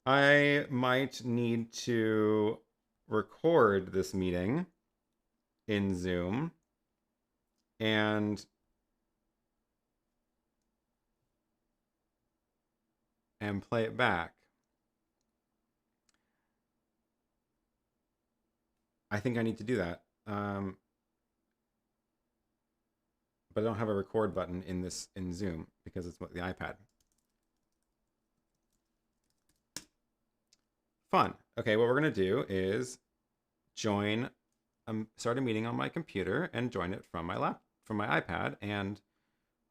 I might need to record this meeting in Zoom and play it back. I think I need to do that. but I don't have a record button in Zoom because it's the iPad. Fun. Okay, what we're gonna do is start a meeting on my computer and join it from my iPad, and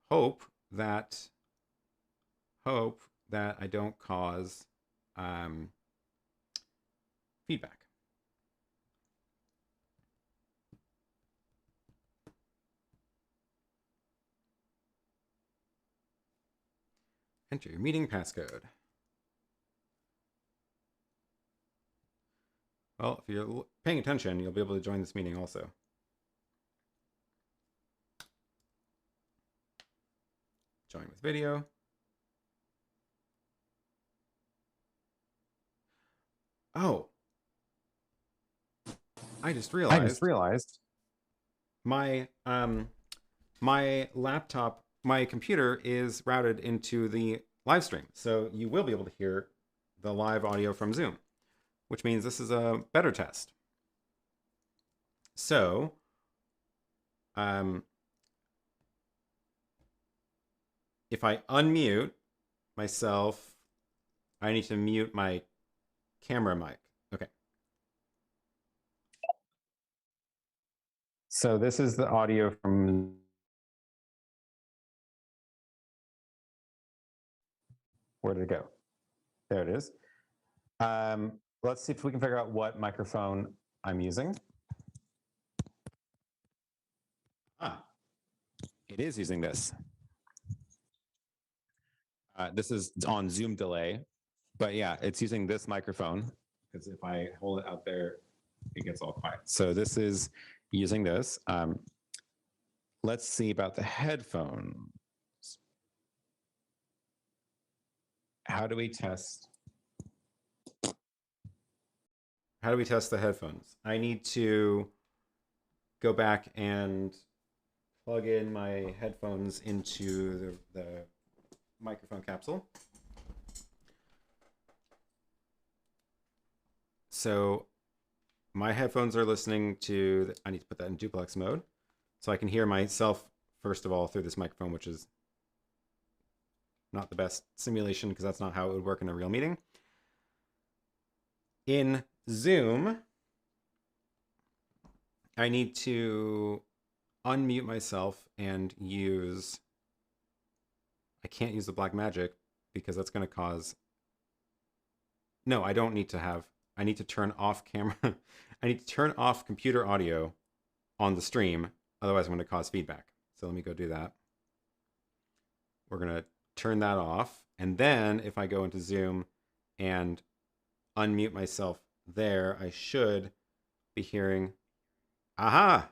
hope that I don't cause feedback. Enter your meeting passcode. Well, if you're paying attention, you'll be able to join this meeting also. Join with video. Oh, I just realized my my laptop, my computer is routed into the live stream, so you will be able to hear the live audio from Zoom, which means this is a better test. So, if I unmute myself, I need to mute my camera mic. Okay. So this is the audio from... Where did it go? There it is. Let's see if we can figure out what microphone I'm using. It is using this. This is on Zoom delay, but yeah, it's using this microphone, because if I hold it out there, it gets all quiet. So this is using this. Let's see about the headphones. How do we test? How do we test the headphones? I need to go back and plug in my headphones into the microphone capsule. So my headphones are listening to, I need to put that in duplex mode so I can hear myself, first of all, through this microphone, which is not the best simulation because that's not how it would work in a real meeting. In Zoom, I need to unmute myself and use, I can't use the black magic because that's going to cause, no, I don't need to have, I need to turn off camera. I need to turn off computer audio on the stream. Otherwise I'm going to cause feedback. So let me go do that. We're going to turn that off. And then if I go into Zoom and unmute myself there, I should be hearing, aha,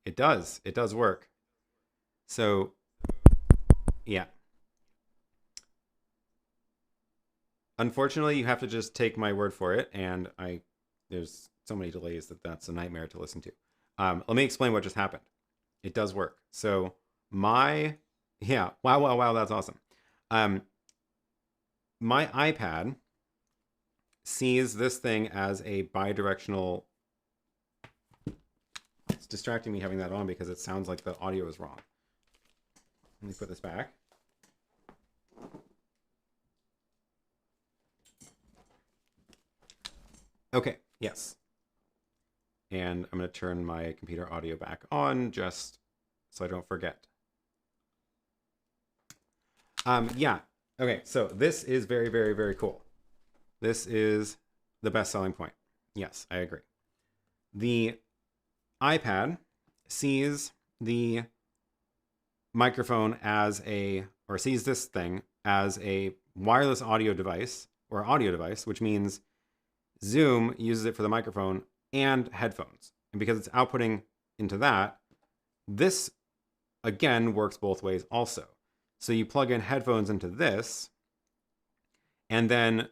it does work. So yeah. Unfortunately, you have to just take my word for it, and there's so many delays that's a nightmare to listen to. Let me explain what just happened. It does work. So wow, that's awesome. My iPad sees this thing as a bidirectional. It's distracting me having that on because it sounds like the audio is wrong. Let me put this back. Okay, yes. And I'm going to turn my computer audio back on just so I don't forget. Yeah. Okay, so this is very, very, very cool. This is the best selling point. Yes, I agree. The iPad sees the microphone or sees this thing as a wireless audio device or audio device, which means Zoom uses it for the microphone and headphones. And because it's outputting into that, this, again, works both ways also. So you plug in headphones into this, and then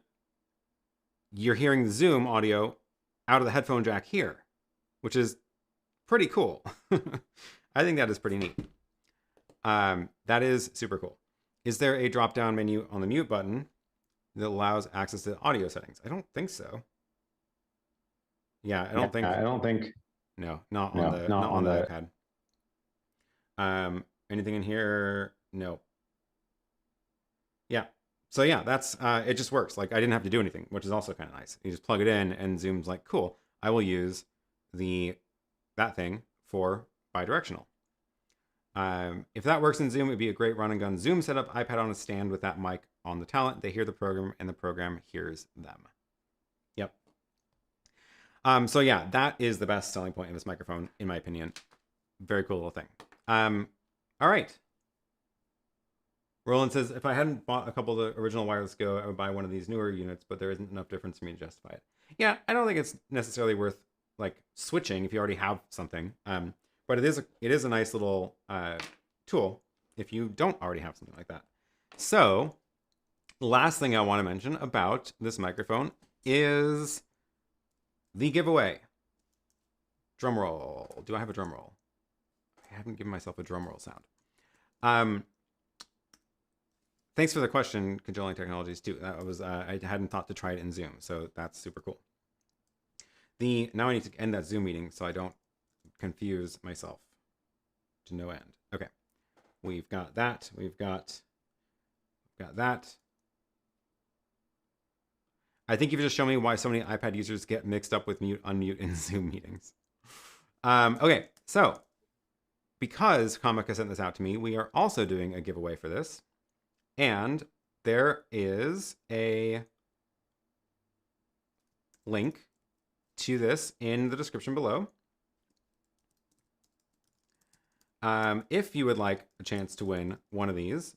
you're hearing the Zoom audio out of the headphone jack here, which is pretty cool. I think that is pretty neat. That is super cool. Is there a drop-down menu on the mute button that allows access to audio settings? I don't think so. Yeah, I don't think. No, No, not on the iPad. Anything in here? No. Yeah. So yeah, that's it just works. Like I didn't have to do anything, which is also kind of nice. You just plug it in and Zoom's like, cool, I will use that thing for bidirectional. If that works in Zoom, it'd be a great run and gun Zoom setup. iPad on a stand with that mic on the talent. They hear the program and the program hears them. Yep. So yeah, that is the best selling point of this microphone, in my opinion. Very cool little thing. All right. Roland says, if I hadn't bought a couple of the original Wireless Go, I would buy one of these newer units, but there isn't enough difference for me to justify it. Yeah, I don't think it's necessarily worth like switching if you already have something. But it is a nice little tool if you don't already have something like that. So, last thing I want to mention about this microphone is the giveaway. Drum roll. Do I have a drum roll? I haven't given myself a drum roll sound. Thanks for the question, Controlling Technologies, too. That was I hadn't thought to try it in Zoom, so that's super cool. Now I need to end that Zoom meeting so I don't confuse myself to no end. Okay, we've got that. We've got that. I think you've just shown me why so many iPad users get mixed up with mute, unmute in Zoom meetings. Okay, so because Comica sent this out to me, we are also doing a giveaway for this. And there is a link to this in the description below. If you would like a chance to win one of these,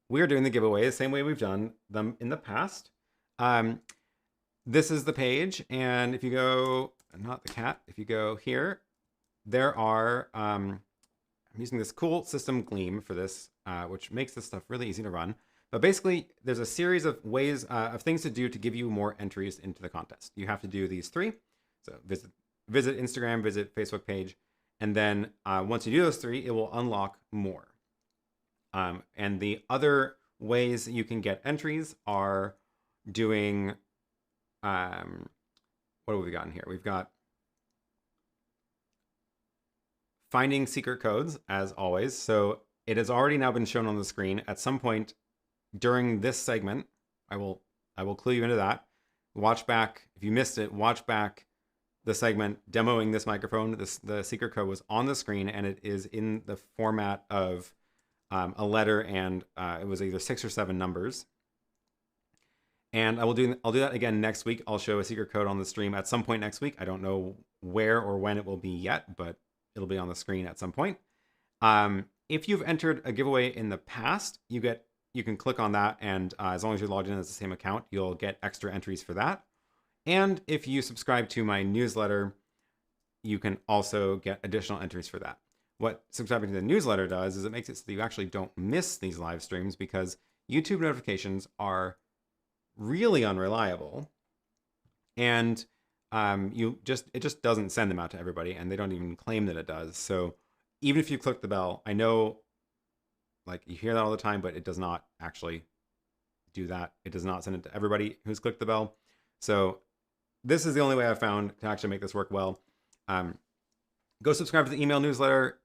we are doing the giveaway the same way we've done them in the past. This is the page, and if you go, not the cat, if you go here, there are, I'm using this cool system Gleam for this, which makes this stuff really easy to run. But basically, there's a series of ways, of things to do to give you more entries into the contest. You have to do these 3. So visit Instagram, visit Facebook page, and then once you do those 3, it will unlock more. And the other ways that you can get entries are doing, what have we got in here? We've got finding secret codes, as always. So it has already now been shown on the screen. At some point during this segment, I will clue you into that. Watch back, if you missed it, watch back the segment demoing this microphone. The secret code was on the screen, and it is in the format of a letter, and it was either 6 or 7 numbers. And I'll do that again next week. I'll show a secret code on the stream at some point next week. I don't know where or when it will be yet, but it'll be on the screen at some point. If you've entered a giveaway in the past, you can click on that, and as long as you're logged in as the same account, you'll get extra entries for that. And if you subscribe to my newsletter, you can also get additional entries for that. What subscribing to the newsletter does is it makes it so that you actually don't miss these live streams, because YouTube notifications are really unreliable, and it just doesn't send them out to everybody, and they don't even claim that it does. So even if you click the bell, I know like you hear that all the time, but it does not actually do that. It does not send it to everybody who's clicked the bell. So this is the only way I've found to actually make this work well. Go subscribe to the email newsletter.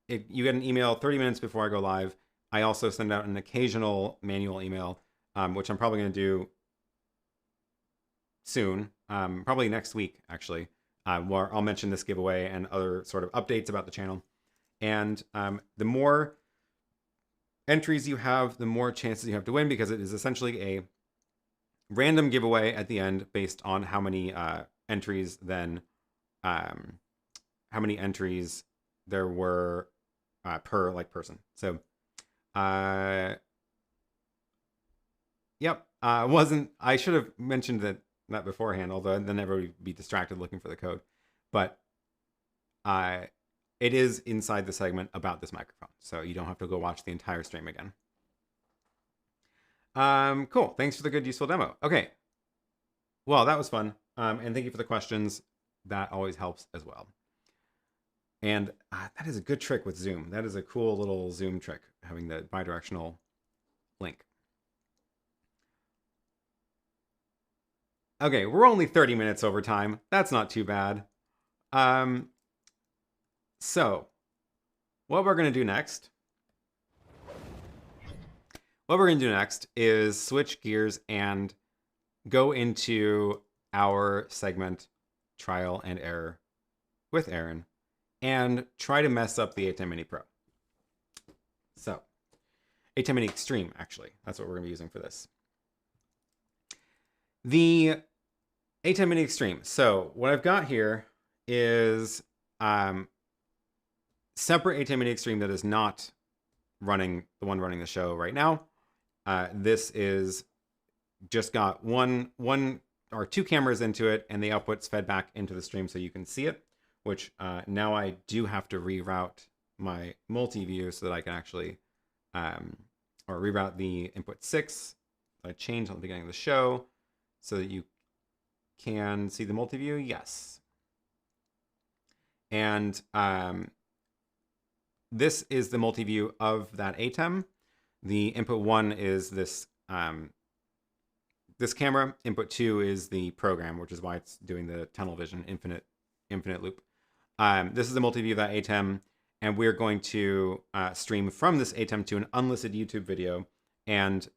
You get an email 30 minutes before I go live. I also send out an occasional manual email, which I'm probably going to do soon, probably next week, actually, where I'll mention this giveaway and other sort of updates about the channel. And the more entries you have, the more chances you have to win, because it is essentially a random giveaway at the end based on how many entries there were per person. So yep, I should have mentioned that beforehand, although then everybody would be distracted looking for the code. But it is inside the segment about this microphone, so you don't have to go watch the entire stream again. Cool. Thanks for the good, useful demo. Okay. Well, that was fun. And thank you for the questions. That always helps as well. And that is a good trick with Zoom. That is a cool little Zoom trick, having the bidirectional link. Okay, we're only 30 minutes over time. That's not too bad. So what we're going to do next, is switch gears and go into our segment trial and error with Aaron and try to mess up the ATEM Mini Pro. So, ATEM Mini Extreme, actually. That's what we're going to be using for this. The ATEM Mini Extreme. So, what I've got here is separate ATEM Mini Extreme that is not running the one running the show right now. This is just got one or two cameras into it, and the output's fed back into the stream so you can see it, which now I do have to reroute my multi-view so that I can actually, or reroute the input 6 that I changed at the beginning of the show so that you can see the multi-view. Yes. And this is the multi-view of that ATEM. The input 1 is this this camera. Input 2 is the program, which is why it's doing the tunnel vision infinite loop. This is the multi-view of that ATEM, and we're going to stream from this ATEM to an unlisted YouTube video, and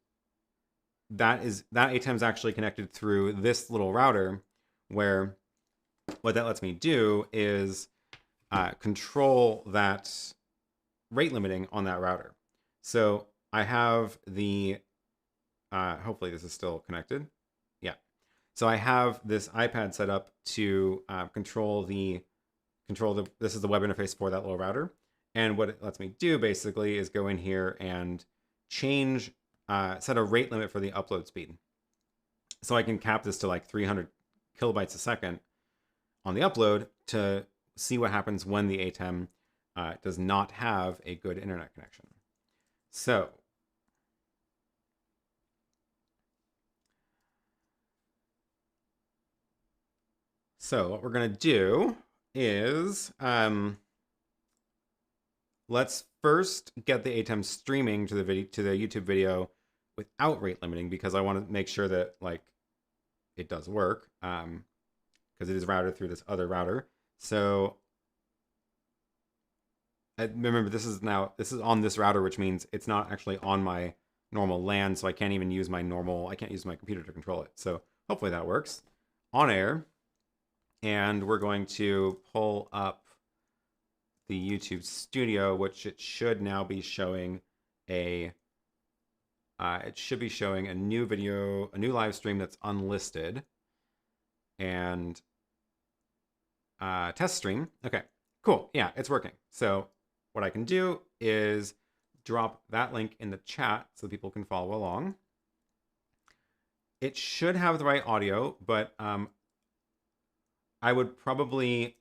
that ATEM is actually connected through this little router, where what that lets me do is control that rate limiting on that router. So I have the, hopefully this is still connected. Yeah. So I have this iPad set up to control the, this is the web interface for that little router. And what it lets me do basically is go in here and change, set a rate limit for the upload speed. So I can cap this to like 300 kilobytes a second on the upload to see what happens when the ATEM does not have a good internet connection. So what we're going to do is let's first get the ATEM streaming to the YouTube video without rate limiting, because I want to make sure that like it does work, because it is routed through this other router. So remember, this is on this router, which means it's not actually on my normal LAN, so I can't even use my I can't use my computer to control it. So hopefully that works. On air, and we're going to pull up the YouTube Studio, which it should now be showing it should be showing a new video, a new live stream that's unlisted, and test stream. Okay, cool. Yeah, it's working. So what I can do is drop that link in the chat so people can follow along. It should have the right audio, but I would probably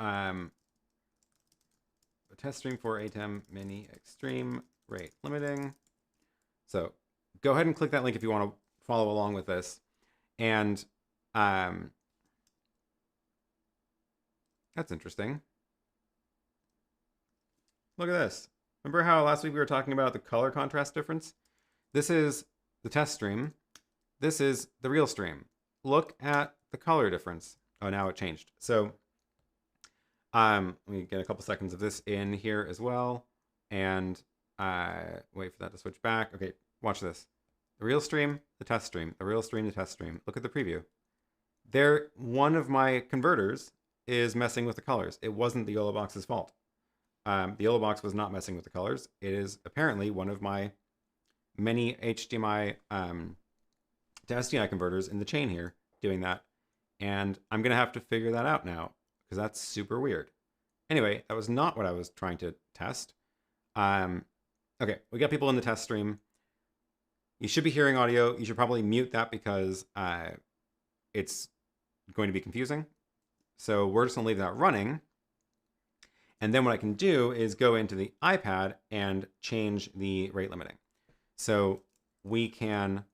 test stream for ATEM Mini Extreme rate limiting. So go ahead and click that link if you want to follow along with this. And that's interesting. Look at this. Remember how last week we were talking about the color contrast difference? This is the test stream. This is the real stream. Look at the color difference. Oh, now it changed. So let me get a couple seconds of this in here as well. And wait for that to switch back. Okay, watch this. The real stream, the test stream, the real stream, the test stream. Look at the preview. There, one of my converters is messing with the colors. It wasn't the YoloBox's fault. The YoloBox was not messing with the colors. It is apparently one of my many HDMI to SDI converters in the chain here doing that. And I'm going to have to figure that out now, because that's super weird. Anyway, that was not what I was trying to test. Okay, we got people in the test stream. You should be hearing audio. You should probably mute that because it's going to be confusing. So we're just going to leave that running. And then what I can do is go into the iPad and change the rate limiting. So we can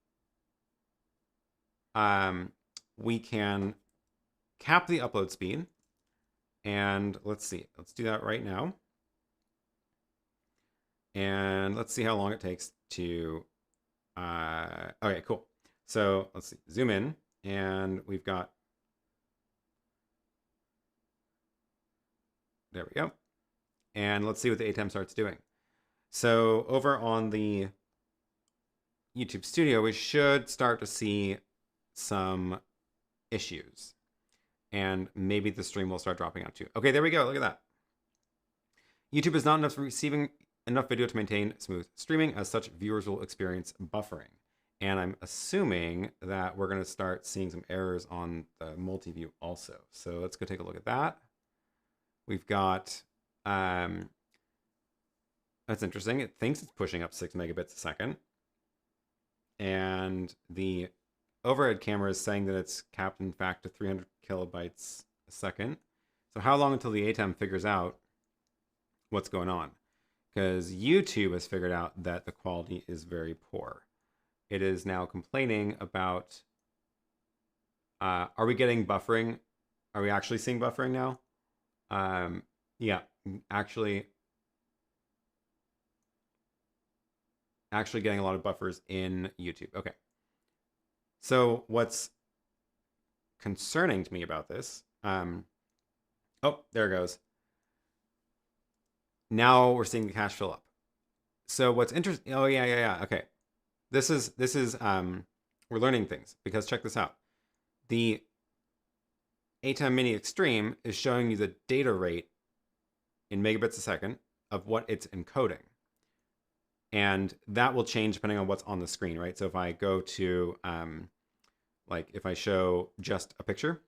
cap the upload speed. And let's see, let's do that right now. And let's see how long it takes to, okay, cool. So let's see, zoom in, and we've got, there we go. And let's see what the ATEM starts doing. So over on the YouTube Studio, we should start to see some issues. And maybe the stream will start dropping out too. Okay, there we go. Look at that. YouTube is not enough receiving enough video to maintain smooth streaming. As such, viewers will experience buffering. And I'm assuming that we're going to start seeing some errors on the multi-view also. So let's go take a look at that. We've got, that's interesting. It thinks it's pushing up 6 megabits a second. And the overhead camera is saying that it's capped, in fact, to 300 kilobytes a second. So how long until the ATEM figures out what's going on? Because YouTube has figured out that the quality is very poor. It is now complaining about, are we getting buffering? Are we actually seeing buffering now? Yeah, actually getting a lot of buffers in YouTube. Okay. So what's concerning to me about this, oh, there it goes. Now we're seeing the cache fill up. So what's interesting, oh yeah, okay. This is we're learning things, because check this out. The ATEM Mini Extreme is showing you the data rate in megabits a second of what it's encoding. And that will change depending on what's on the screen, right? So if I go to, like if I show just a picture,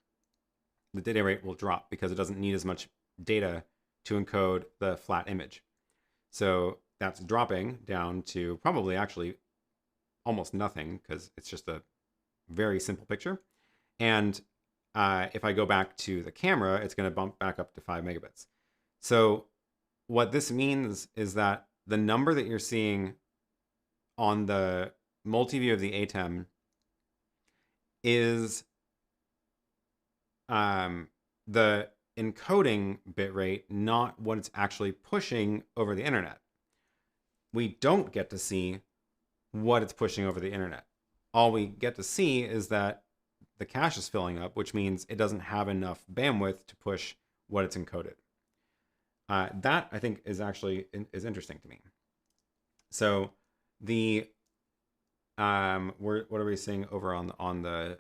the data rate will drop because it doesn't need as much data to encode the flat image. So that's dropping down to probably actually almost nothing, because it's just a very simple picture. And if I go back to the camera, it's going to bump back up to 5 megabits. So what this means is that the number that you're seeing on the multi-view of the ATEM is the encoding bitrate, not what it's actually pushing over the internet. We don't get to see what it's pushing over the internet. All we get to see is that the cache is filling up, which means it doesn't have enough bandwidth to push what it's encoded. That, I think, is actually is interesting to me. So the what are we seeing over on the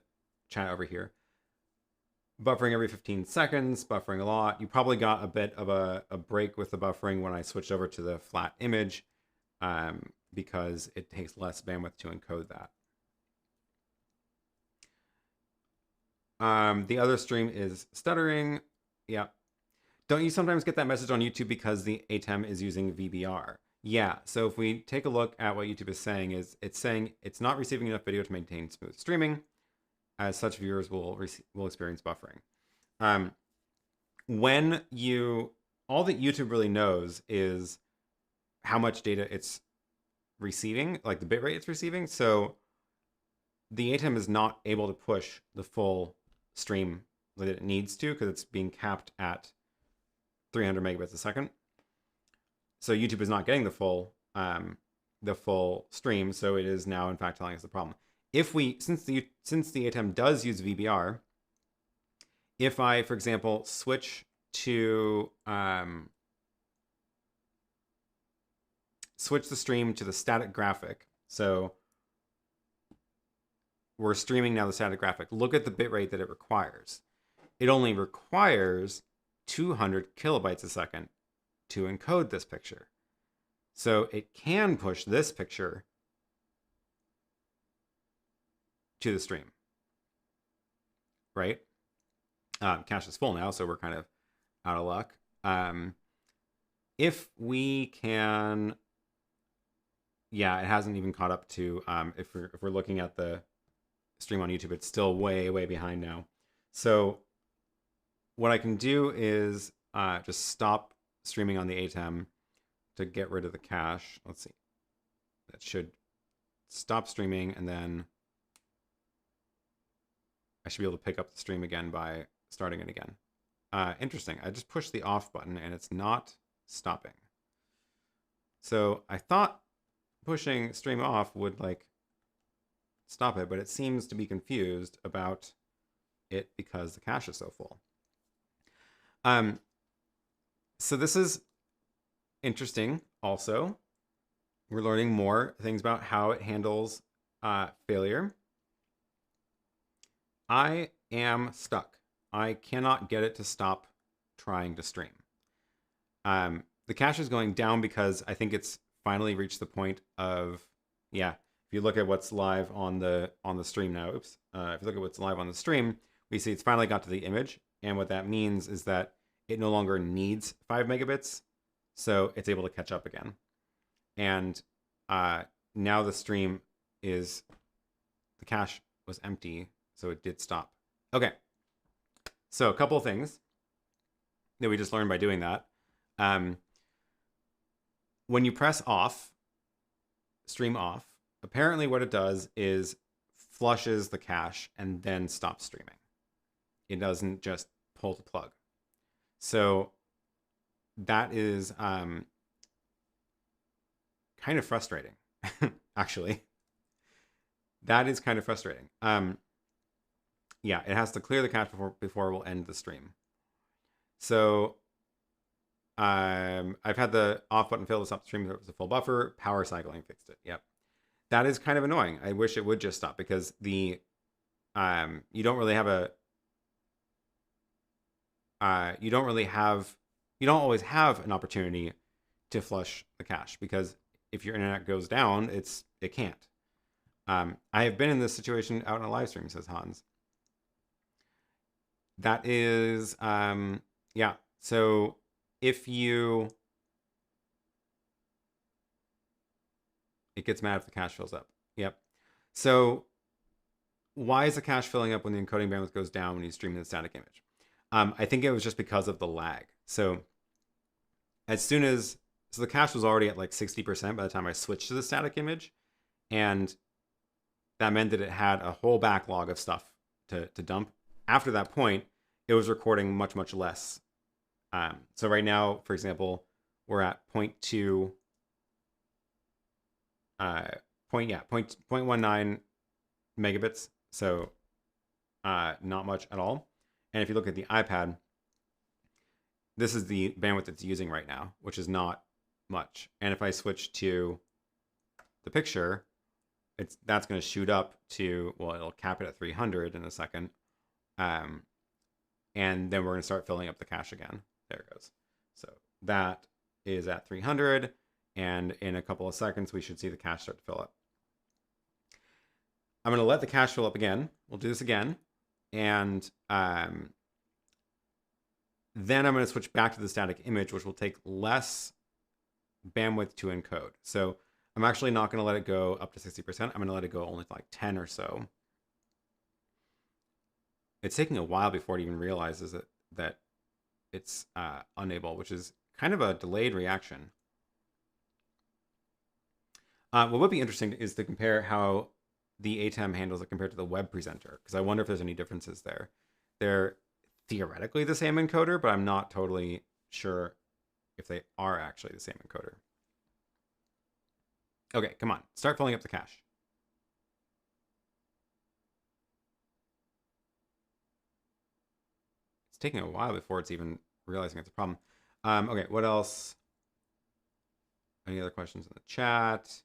chat over here? Buffering every 15 seconds, buffering a lot. You probably got a bit of a break with the buffering when I switched over to the flat image, because it takes less bandwidth to encode that. The other stream is stuttering. Yeah. Don't you sometimes get that message on YouTube because the ATEM is using VBR? Yeah, so if we take a look at what YouTube is saying, it's saying it's not receiving enough video to maintain smooth streaming. As such, viewers will experience buffering. When all that YouTube really knows is how much data it's receiving, like the bitrate it's receiving. So the ATEM is not able to push the full stream that it needs to, because it's being capped at 300 megabits a second. So YouTube is not getting the full stream. So it is now, in fact, telling us the problem. If since the ATEM does use VBR, if I, for example, switch to switch the stream to the static graphic, so we're streaming now the static graphic. Look at the bitrate that it requires. It only requires 200 kilobytes a second to encode this picture. So it can push this picture to the stream, right? Cache is full now, so we're kind of out of luck. If we can, yeah, it hasn't even caught up to, if we're looking at the stream on YouTube, it's still way, way behind now. So what I can do is just stop streaming on the ATEM to get rid of the cache. Let's see. That should stop streaming, and then I should be able to pick up the stream again by starting it again. Interesting. I just pushed the off button and it's not stopping. So I thought pushing stream off would like stop it, but it seems to be confused about it because the cache is so full. So this is interesting also. we're learning more things about how it handles failure. I am stuck. I cannot get it to stop trying to stream. The cache is going down because I think it's finally reached the point of, yeah, if you look at what's live on the stream now, if you look at what's live on the stream, we see it's finally got to the image. And what that means is that it no longer needs 5 megabits, so it's able to catch up again. And now the stream is, the cache was empty, so it did stop. Okay, so a couple of things that we just learned by doing that. When you press off, stream off, apparently what it does is flushes the cache and then stops streaming. It doesn't just pull the plug. So that is kind of frustrating, actually. That is kind of frustrating. Yeah, it has to clear the cache before we'll end the stream. So I've had the off button fill to stop the stream if it was a full buffer. Power cycling fixed it. Yep. That is kind of annoying. I wish it would just stop, because the you don't always have an opportunity to flush the cache, because if your internet goes down, it can't. I have been in this situation out in a live stream, says Hans. That is yeah. So if it gets mad if the cache fills up. Yep. So why is the cache filling up when the encoding bandwidth goes down when you stream the static image? I think it was just because of the lag. So the cache was already at like 60% by the time I switched to the static image, and that meant that it had a whole backlog of stuff to dump. After that point, it was recording much, much less. So right now, for example, we're at 0.19 megabits. So not much at all. And if you look at the iPad, this is the bandwidth it's using right now, which is not much. And if I switch to the picture, that's going to shoot up to, well, it'll cap it at 300 in a second. And then we're going to start filling up the cache again. There it goes. So that is at 300. And in a couple of seconds, we should see the cache start to fill up. I'm going to let the cache fill up again. We'll do this again. And then I'm going to switch back to the static image, which will take less bandwidth to encode. So I'm actually not going to let it go up to 60%. I'm going to let it go only to like 10 or so. It's taking a while before it even realizes that it's unable, which is kind of a delayed reaction. What would be interesting is to compare how the ATEM handles it compared to the web presenter, because I wonder if there's any differences there. They're theoretically the same encoder, but I'm not totally sure if they are actually the same encoder. Okay, come on, start filling up the cache. It's taking a while before it's even realizing it's a problem. Okay, what else? Any other questions in the chat?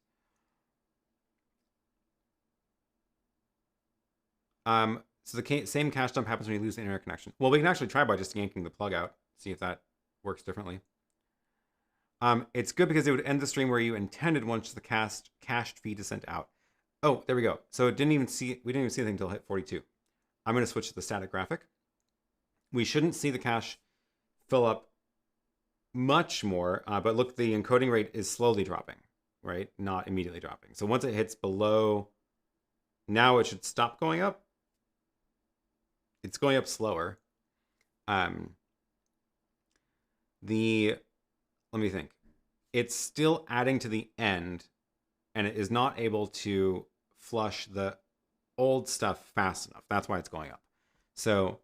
So the same cache dump happens when you lose the internet connection. Well, we can actually try by just yanking the plug out, see if that works differently. It's good because it would end the stream where you intended once the cached feed is sent out. Oh, there we go. So we didn't even see anything until hit 42. I'm going to switch to the static graphic. We shouldn't see the cache fill up much more, but look, the encoding rate is slowly dropping, right? Not immediately dropping. So once it hits below, now it should stop going up. It's going up slower. Let me think. It's still adding to the end, and it is not able to flush the old stuff fast enough. That's why it's going up. So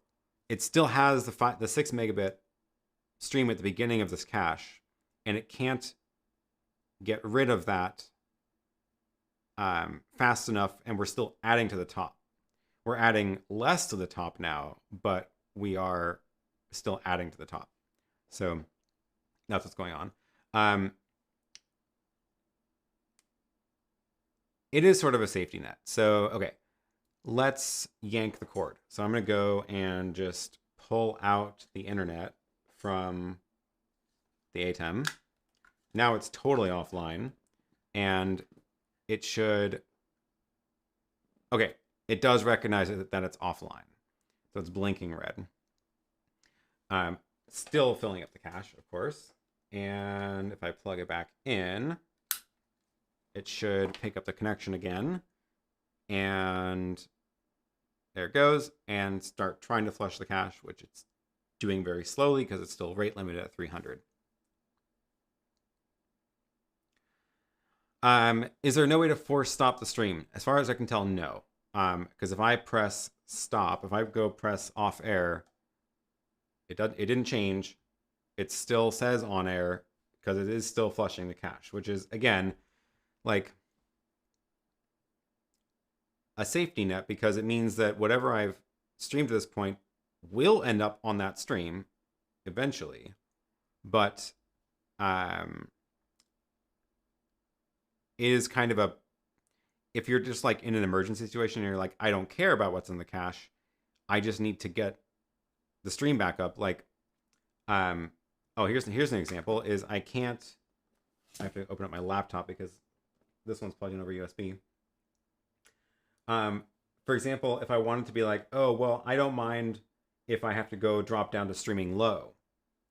it still has the 6 megabit stream at the beginning of this cache, and it can't get rid of that fast enough, and we're still adding to the top. We're adding less to the top now, but we are still adding to the top. So that's what's going on. it is sort of a safety net. So, okay, let's yank the cord. So I'm going to go and just pull out the internet from the ATEM. Now it's totally offline, and it should, okay, it does recognize that it's offline. So it's blinking red. Still filling up the cache, of course. And if I plug it back in, it should pick up the connection again. And there it goes. And start trying to flush the cache, which it's doing very slowly because it's still rate limited at 300. Is there no way to force stop the stream? As far as I can tell, no. Because if I press stop, if I go press off air, it didn't change. It still says on air because it is still flushing the cache, which is, again, like a safety net, because it means that whatever I've streamed to this point will end up on that stream eventually. But it is kind of a, if you're just like in an emergency situation and you're like, I don't care about what's in the cache, I just need to get the stream back up. Like, oh, here's an example. Is I have to open up my laptop because this one's plugged in over USB. For example, if I wanted to be like, oh, well, I don't mind if I have to go drop down to streaming low,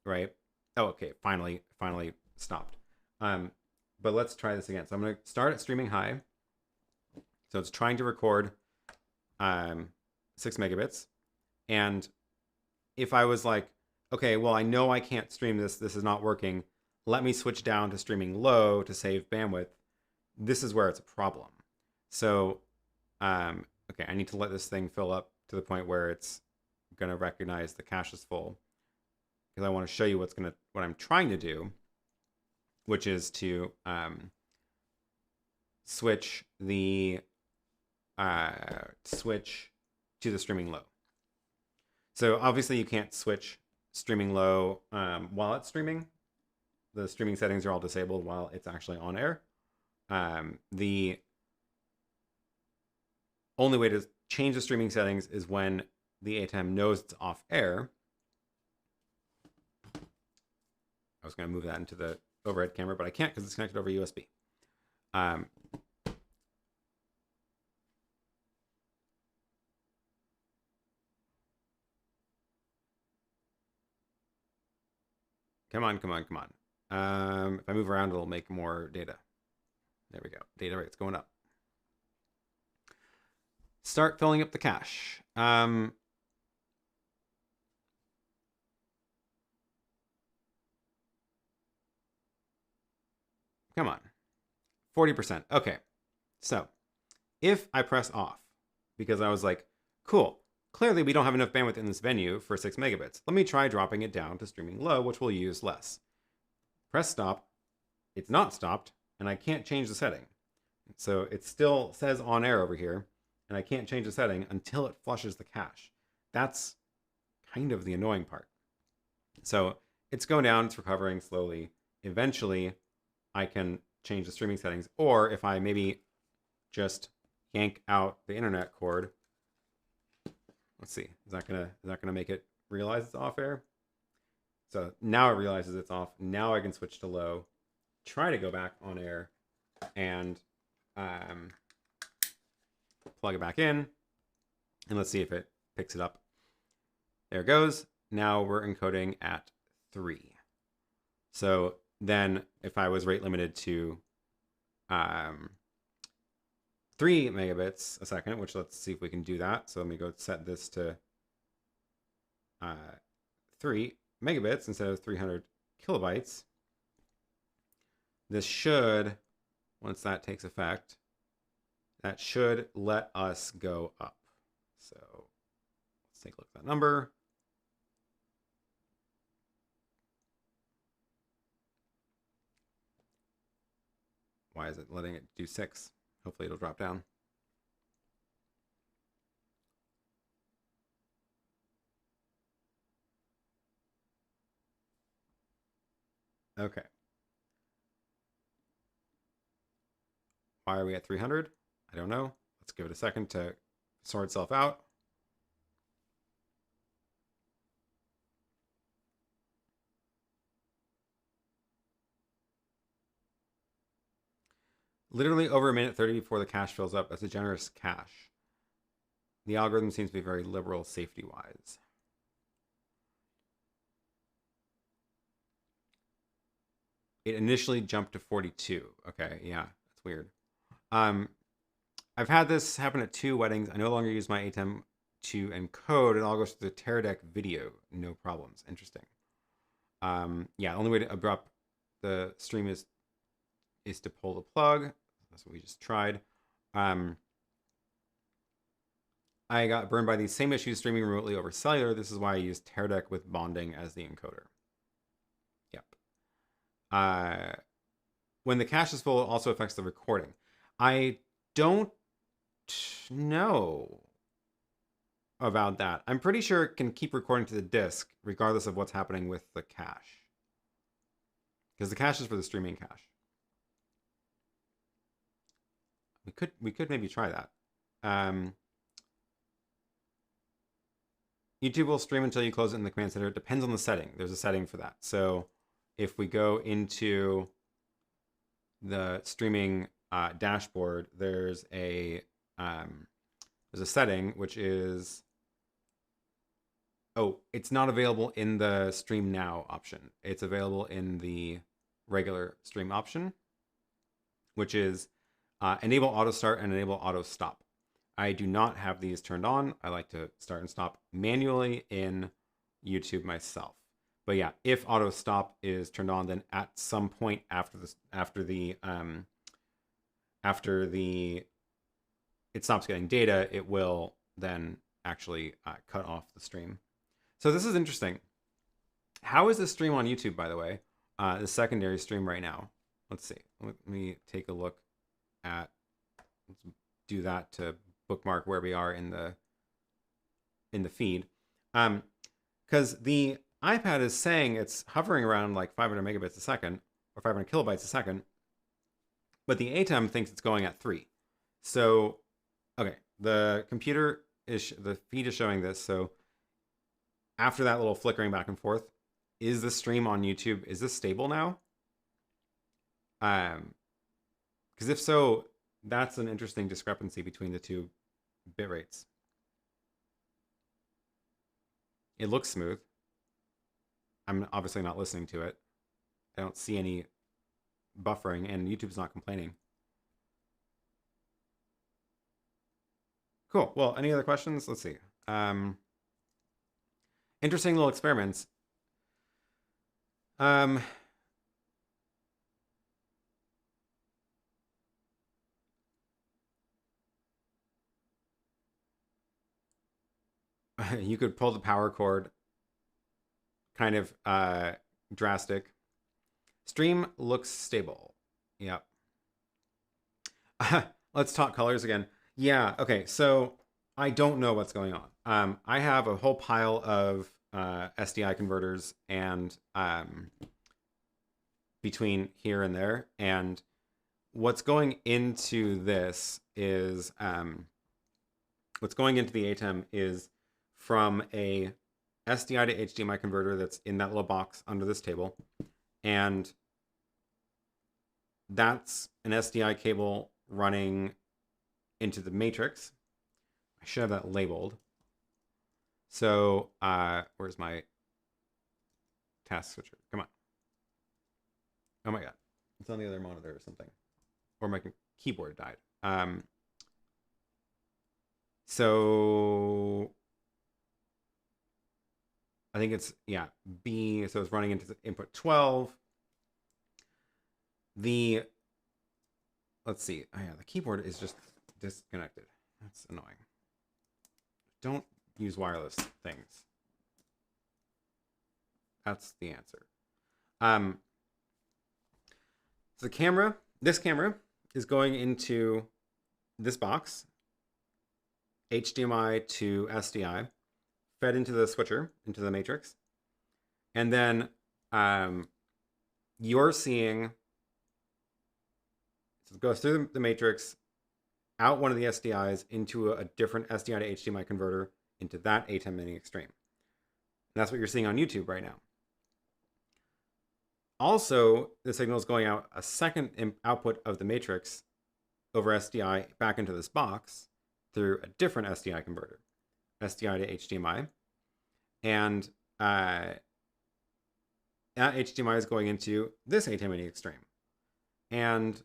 right? Oh, okay, finally stopped. But let's try this again. So I'm going to start at streaming high. So it's trying to record 6 megabits. And if I was like, okay, well, I know I can't stream this. This is not working. Let me switch down to streaming low to save bandwidth. This is where it's a problem. So, okay, I need to let this thing fill up to the point where it's going to recognize the cache is full, because I want to show you what I'm trying to do, which is to switch to the streaming low. So obviously you can't switch streaming low while it's streaming. The streaming settings are all disabled while it's actually on air. The only way to change the streaming settings is when the ATEM knows it's off air. I was going to move that into the overhead camera, but I can't because it's connected over USB. Come on. If I move around, it'll make more data. There we go. Data rate's going up. Start filling up the cache. Come on. 40%. Okay. So if I press off, because I was like, cool, clearly we don't have enough bandwidth in this venue for 6 megabits. Let me try dropping it down to streaming low, which will use less. Press stop. It's not stopped, and I can't change the setting. So it still says on air over here, and I can't change the setting until it flushes the cache. That's kind of the annoying part. So it's going down, it's recovering slowly. Eventually, I can change the streaming settings, or if I maybe just yank out the internet cord. Let's see, is that gonna make it realize it's off air? So now it realizes it's off. Now I can switch to low, try to go back on air, and plug it back in, and let's see if it picks it up. There it goes. Now we're encoding at 3. So then if I was rate limited to 3 megabits a second, which let's see if we can do that. So let me go set this to 3 megabits instead of 300 kilobytes. This should, once that takes effect, that should let us go up. So let's take a look at that number. Why is it letting it do 6? Hopefully it'll drop down. Okay. Why are we at 300? I don't know. Let's give it a second to sort itself out. Literally over 1:30 before the cache fills up. That's a generous cache. The algorithm seems to be very liberal safety-wise. It initially jumped to 42. Okay, yeah, that's weird. I've had this happen at 2 weddings. I no longer use my ATEM to encode. It all goes to the Teradek video. No problems. Interesting. Yeah, the only way to abrupt the stream is to pull the plug. That's what we just tried. I got burned by these same issues streaming remotely over cellular. This is why I use Teradek with bonding as the encoder. Yep. When the cache is full, it also affects the recording. I don't know about that. I'm pretty sure it can keep recording to the disk regardless of what's happening with the cache. Because the cache is for the streaming cache. We could maybe try that. YouTube will stream until you close it in the command center. It depends on the setting. There's a setting for that. So if we go into the streaming dashboard, there's a setting which is, oh, it's not available in the stream now option. It's available in the regular stream option, which is enable auto start and enable auto stop. I do not have these turned on. I like to start and stop manually in YouTube myself. But yeah, if auto stop is turned on, then at some point after it stops getting data, it will then actually cut off the stream. So this is interesting. How is this stream on YouTube, by the way? The secondary stream right now. Let's see. Let me take a look at. Let's do that to bookmark where we are in the feed. Because the iPad is saying it's hovering around like 500 megabits a second or 500 kilobytes a second, but the ATEM thinks it's going at 3. So, okay, the feed is showing this. So after that little flickering back and forth, is the stream on YouTube, is this stable now? Because if so, that's an interesting discrepancy between the two bit rates. It looks smooth. I'm obviously not listening to it. I don't see any buffering, and YouTube's not complaining. Cool. Well, any other questions? Let's see. Interesting little experiments. You could pull the power cord. Kind of drastic. Stream looks stable. Yep. Let's talk colors again. Yeah, okay, so I don't know what's going on. I have a whole pile of SDI converters and between here and there, and what's going into this is what's going into the ATEM is from a SDI to HDMI converter that's in that little box under this table, and that's an SDI cable running into the matrix. I should have that labeled. So where's my task switcher? Come on. Oh my god, it's on the other monitor or something, or my keyboard died. So I think it's, yeah, B, so it's running into the input 12. Let's see, oh yeah, the keyboard is just disconnected. That's annoying. Don't use wireless things. That's the answer. So the camera, this camera is going into this box, HDMI to SDI, fed into the switcher, into the matrix. And then you're seeing, so it goes through the matrix, out one of the SDIs into a different SDI to HDMI converter into that ATEM Mini Extreme. And that's what you're seeing on YouTube right now. Also, the signal is going out a second output of the matrix over SDI back into this box through a different SDI converter, SDI to HDMI. And that HDMI is going into this ATEM Mini Extreme. And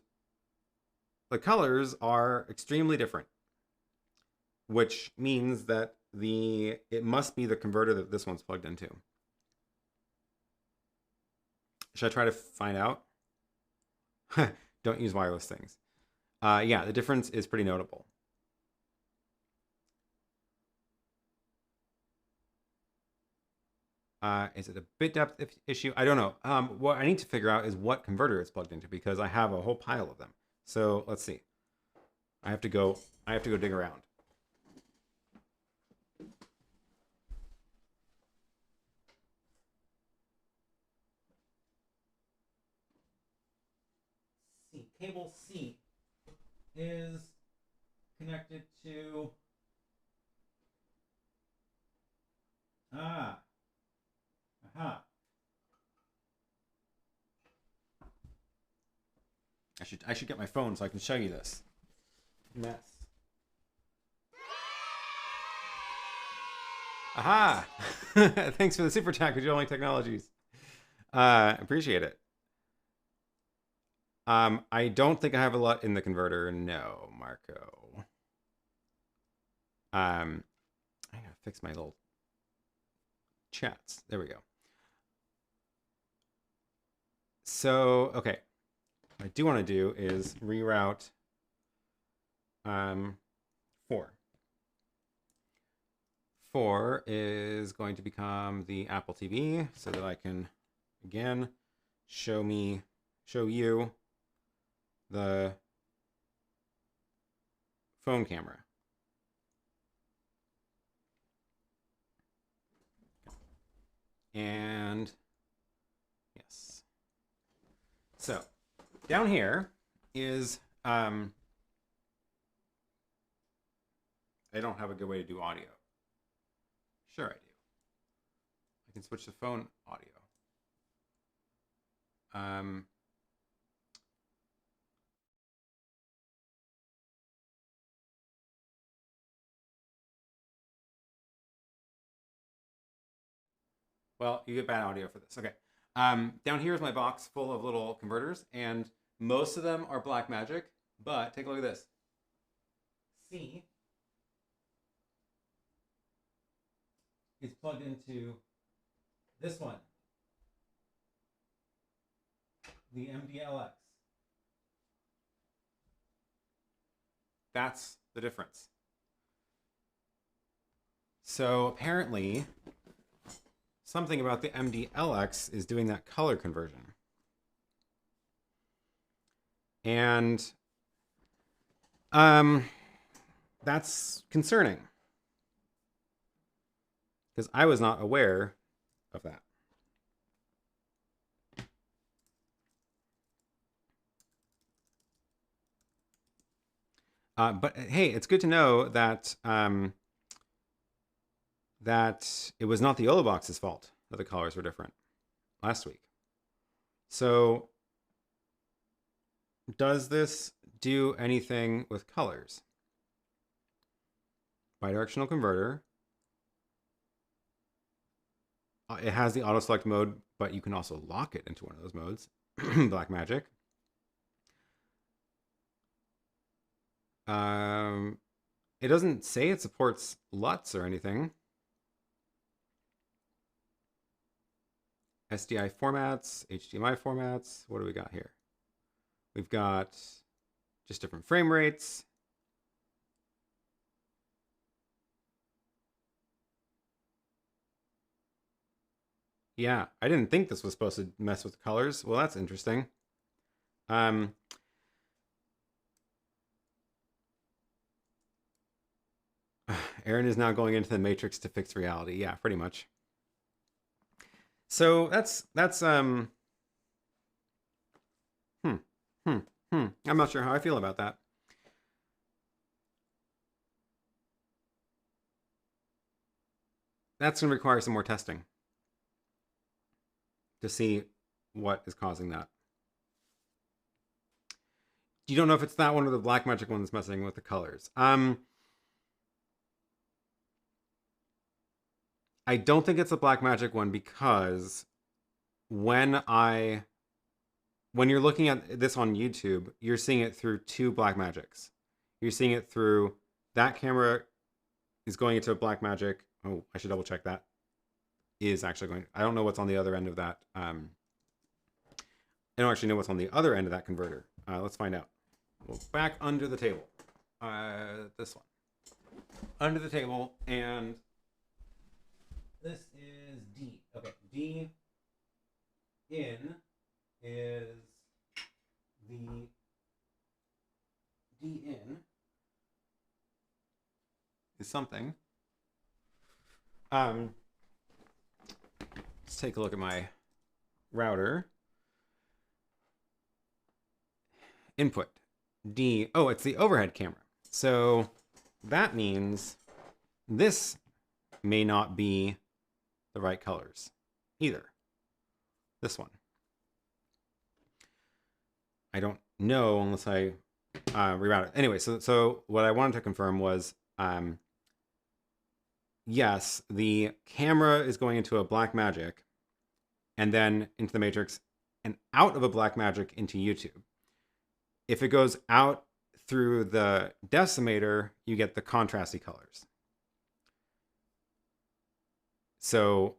the colors are extremely different, which means that it must be the converter that this one's plugged into. Should I try to find out? Don't use wireless things. Yeah, the difference is pretty notable. Is it a bit depth issue? I don't know. What I need to figure out is what converter it's plugged into, because I have a whole pile of them. So let's see. I have to go dig around. See, cable C is connected to I should get my phone so I can show you this mess. Aha! Thanks for the super chat, Controlling Technologies. Appreciate it. I don't think I have a lot in the converter. No, Marco. I gotta fix my little chats. There we go. So, okay. What I do want to do is reroute 4. 4 is going to become the Apple TV so that I can, again, show you the phone camera. And yes. So down here is, I don't have a good way to do audio. Sure I do. I can switch to phone audio. Well, you get bad audio for this. Okay. Down here is my box full of little converters, and most of them are Blackmagic, but take a look at this. C is plugged into this one, the MDLX. That's the difference. So apparently, something about the MDLX is doing that color conversion. And that's concerning, because I was not aware of that. But hey, it's good to know that that it was not the YoloBox's fault that the colors were different last week. So does this do anything with colors? Bidirectional converter. It has the auto select mode, but you can also lock it into one of those modes. Blackmagic. It doesn't say it supports LUTs or anything. SDI formats, HDMI formats. What do we got here? We've got just different frame rates. Yeah, I didn't think this was supposed to mess with colors. Well, that's interesting. Aaron is now going into the Matrix to fix reality. Yeah, pretty much. So that's I'm not sure how I feel about that. that's going to require some more testing to see what is causing that. You don't know if it's that one or the Blackmagic one that's messing with the colors. I don't think it's a Blackmagic one because when you're looking at this on YouTube, you're seeing it through two Blackmagics. You're seeing it through that camera is going into a Blackmagic. Oh, I should double check that. Is actually going. I don't know what's on the other end of that. I don't actually know what's on the other end of that converter. Let's find out. Well, back under the table. This one. Under the table, and this is D. Okay, D in is the D in is something. Let's take a look at my router. Input D. Oh, it's the overhead camera. So that means this may not be the right colors either. This one. I don't know unless I reroute it. Anyway, so what I wanted to confirm was, yes, the camera is going into a Blackmagic and then into the Matrix and out of a Blackmagic into YouTube. If it goes out through the decimator, you get the contrasty colors. So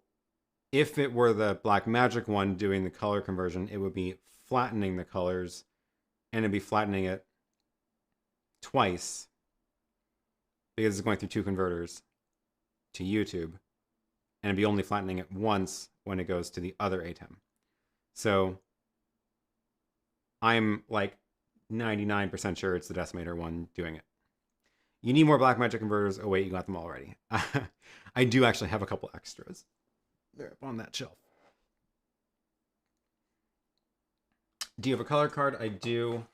if it were the Blackmagic one doing the color conversion, it would be flattening the colors, and it'd be flattening it twice because it's going through two converters to YouTube, and it'd be only flattening it once when it goes to the other ATEM. So I'm like 99% sure it's the decimator one doing it. You need more Blackmagic converters. Oh wait, you got them already. I do actually have a couple extras. They're up on that shelf. Do you have a color card? I do.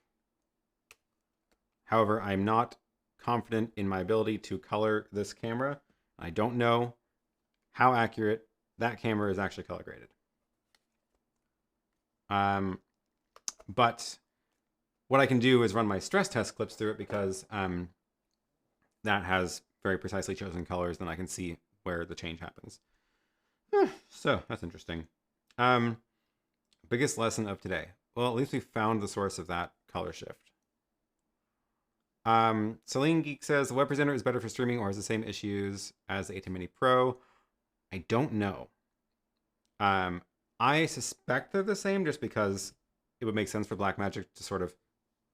However, I'm not confident in my ability to color this camera. I don't know how accurate that camera is actually color graded. But what I can do is run my stress test clips through it because that has very precisely chosen colors. Then I can see where the change happens. So that's interesting. Biggest lesson of today. Well, at least we found the source of that color shift. Celine Geek says, the web presenter is better for streaming or has the same issues as the ATEM Mini Pro. I don't know. I suspect they're the same just because it would make sense for Blackmagic to sort of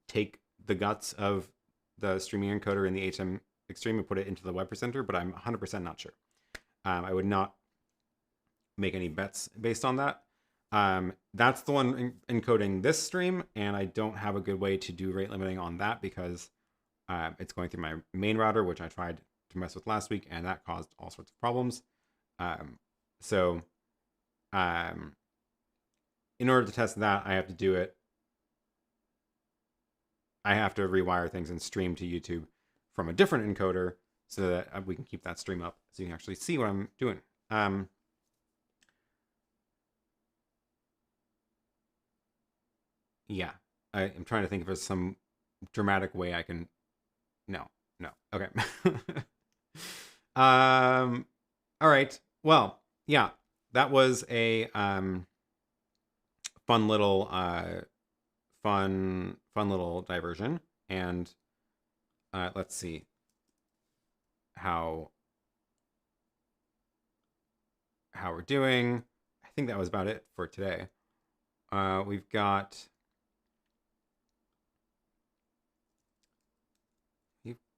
take the guts of the streaming encoder in the ATEM Extreme and put it into the web presenter, but I'm 100% not sure. I would not make any bets based on that. That's the one encoding this stream, and I don't have a good way to do rate limiting on that because it's going through my main router, which I tried to mess with last week, and that caused all sorts of problems. In order to test that, I have to do it. I have to rewire things and stream to YouTube from a different encoder so that we can keep that stream up so you can actually see what I'm doing. Yeah, I'm trying to think if there's some dramatic way I can. No. Okay. All right. Well, yeah, that was a fun little diversion, and let's see how we're doing. I think that was about it for today. We've got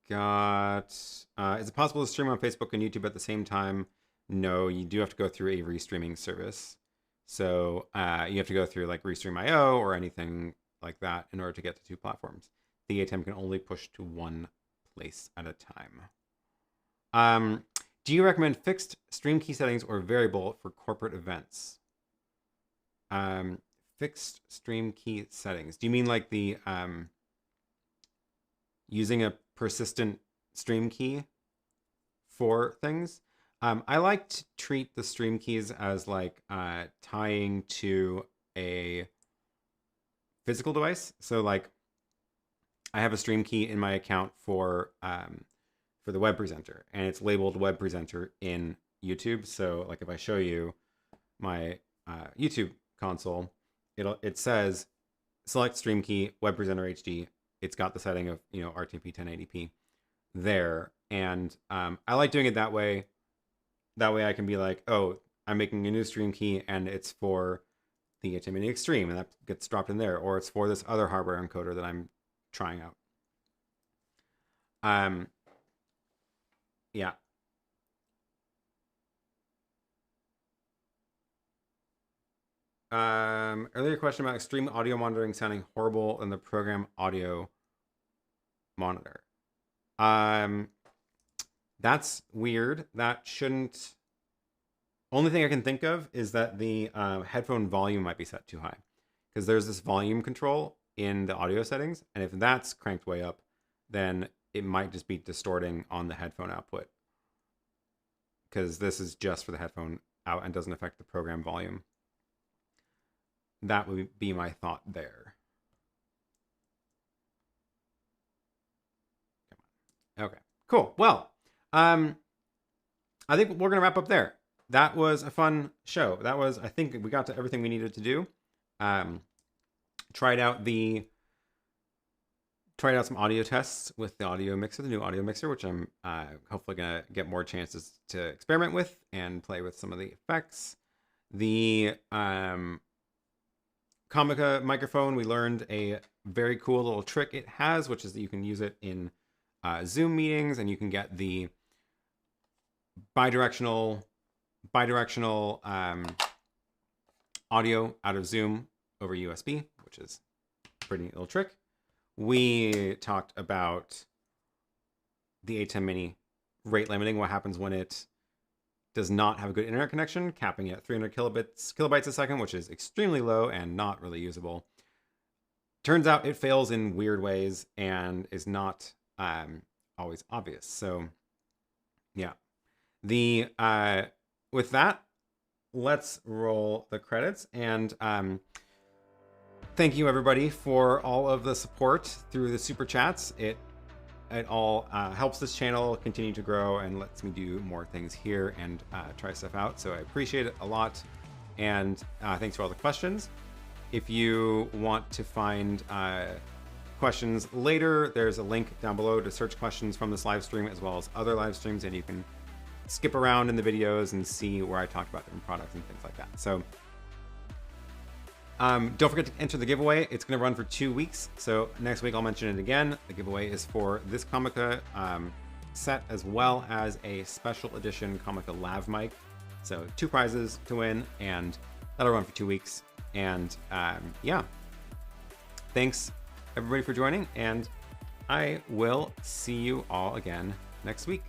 is it possible to stream on Facebook and YouTube at the same time? No, you do have to go through a restreaming service. So you have to go through like Restream.io or anything like that in order to get to two platforms. The ATEM can only push to one place at a time. Do you recommend fixed stream key settings or variable for corporate events? Fixed stream key settings. Do you mean like the using a persistent stream key for things? I like to treat the stream keys as like tying to a physical device. So like I have a stream key in my account for the web presenter, and it's labeled web presenter in YouTube. So like if I show you my YouTube console, it says select stream key web presenter HD. It's got the setting of RTP 1080p there, and I like doing it that way. That way I can be like, oh, I'm making a new stream key and it's for the ATEM Mini Extreme, and that gets dropped in there, or it's for this other hardware encoder that I'm trying out. Yeah. Earlier question about extreme audio monitoring sounding horrible in the program audio monitor. That's weird. That shouldn't. Only thing I can think of is that the headphone volume might be set too high, because there's this volume control in the audio settings, and if that's cranked way up, then it might just be distorting on the headphone output, because this is just for the headphone out and doesn't affect the program volume. That would be my thought there. Okay, cool. Well, I think we're gonna wrap up there. That was a fun show. I think we got to everything we needed to do. Tried out some audio tests with the audio mixer, the new audio mixer, which I'm hopefully gonna get more chances to experiment with and play with some of the effects. The Comica microphone, we learned a very cool little trick it has, which is that you can use it in Zoom meetings, and you can get the bidirectional audio out of Zoom over USB, which is a pretty neat little trick. We talked about the ATEM Mini rate limiting, what happens when it does not have a good internet connection, capping it at 300 kilobytes a second, which is extremely low and not really usable. Turns out it fails in weird ways and is not always obvious. So yeah, with that, let's roll the credits. And thank you everybody for all of the support through the super chats. It all helps this channel continue to grow and lets me do more things here and try stuff out. So I appreciate it a lot. And thanks for all the questions. If you want to find questions later, there's a link down below to search questions from this live stream as well as other live streams, and you can skip around in the videos and see where I talk about different products and things like that. So don't forget to enter the giveaway. It's going to run for 2 weeks. So next week I'll mention it again. The giveaway is for this Comica set as well as a special edition Comica Lav mic. So 2 prizes to win, and that'll run for 2 weeks. And yeah, thanks everybody for joining, and I will see you all again next week.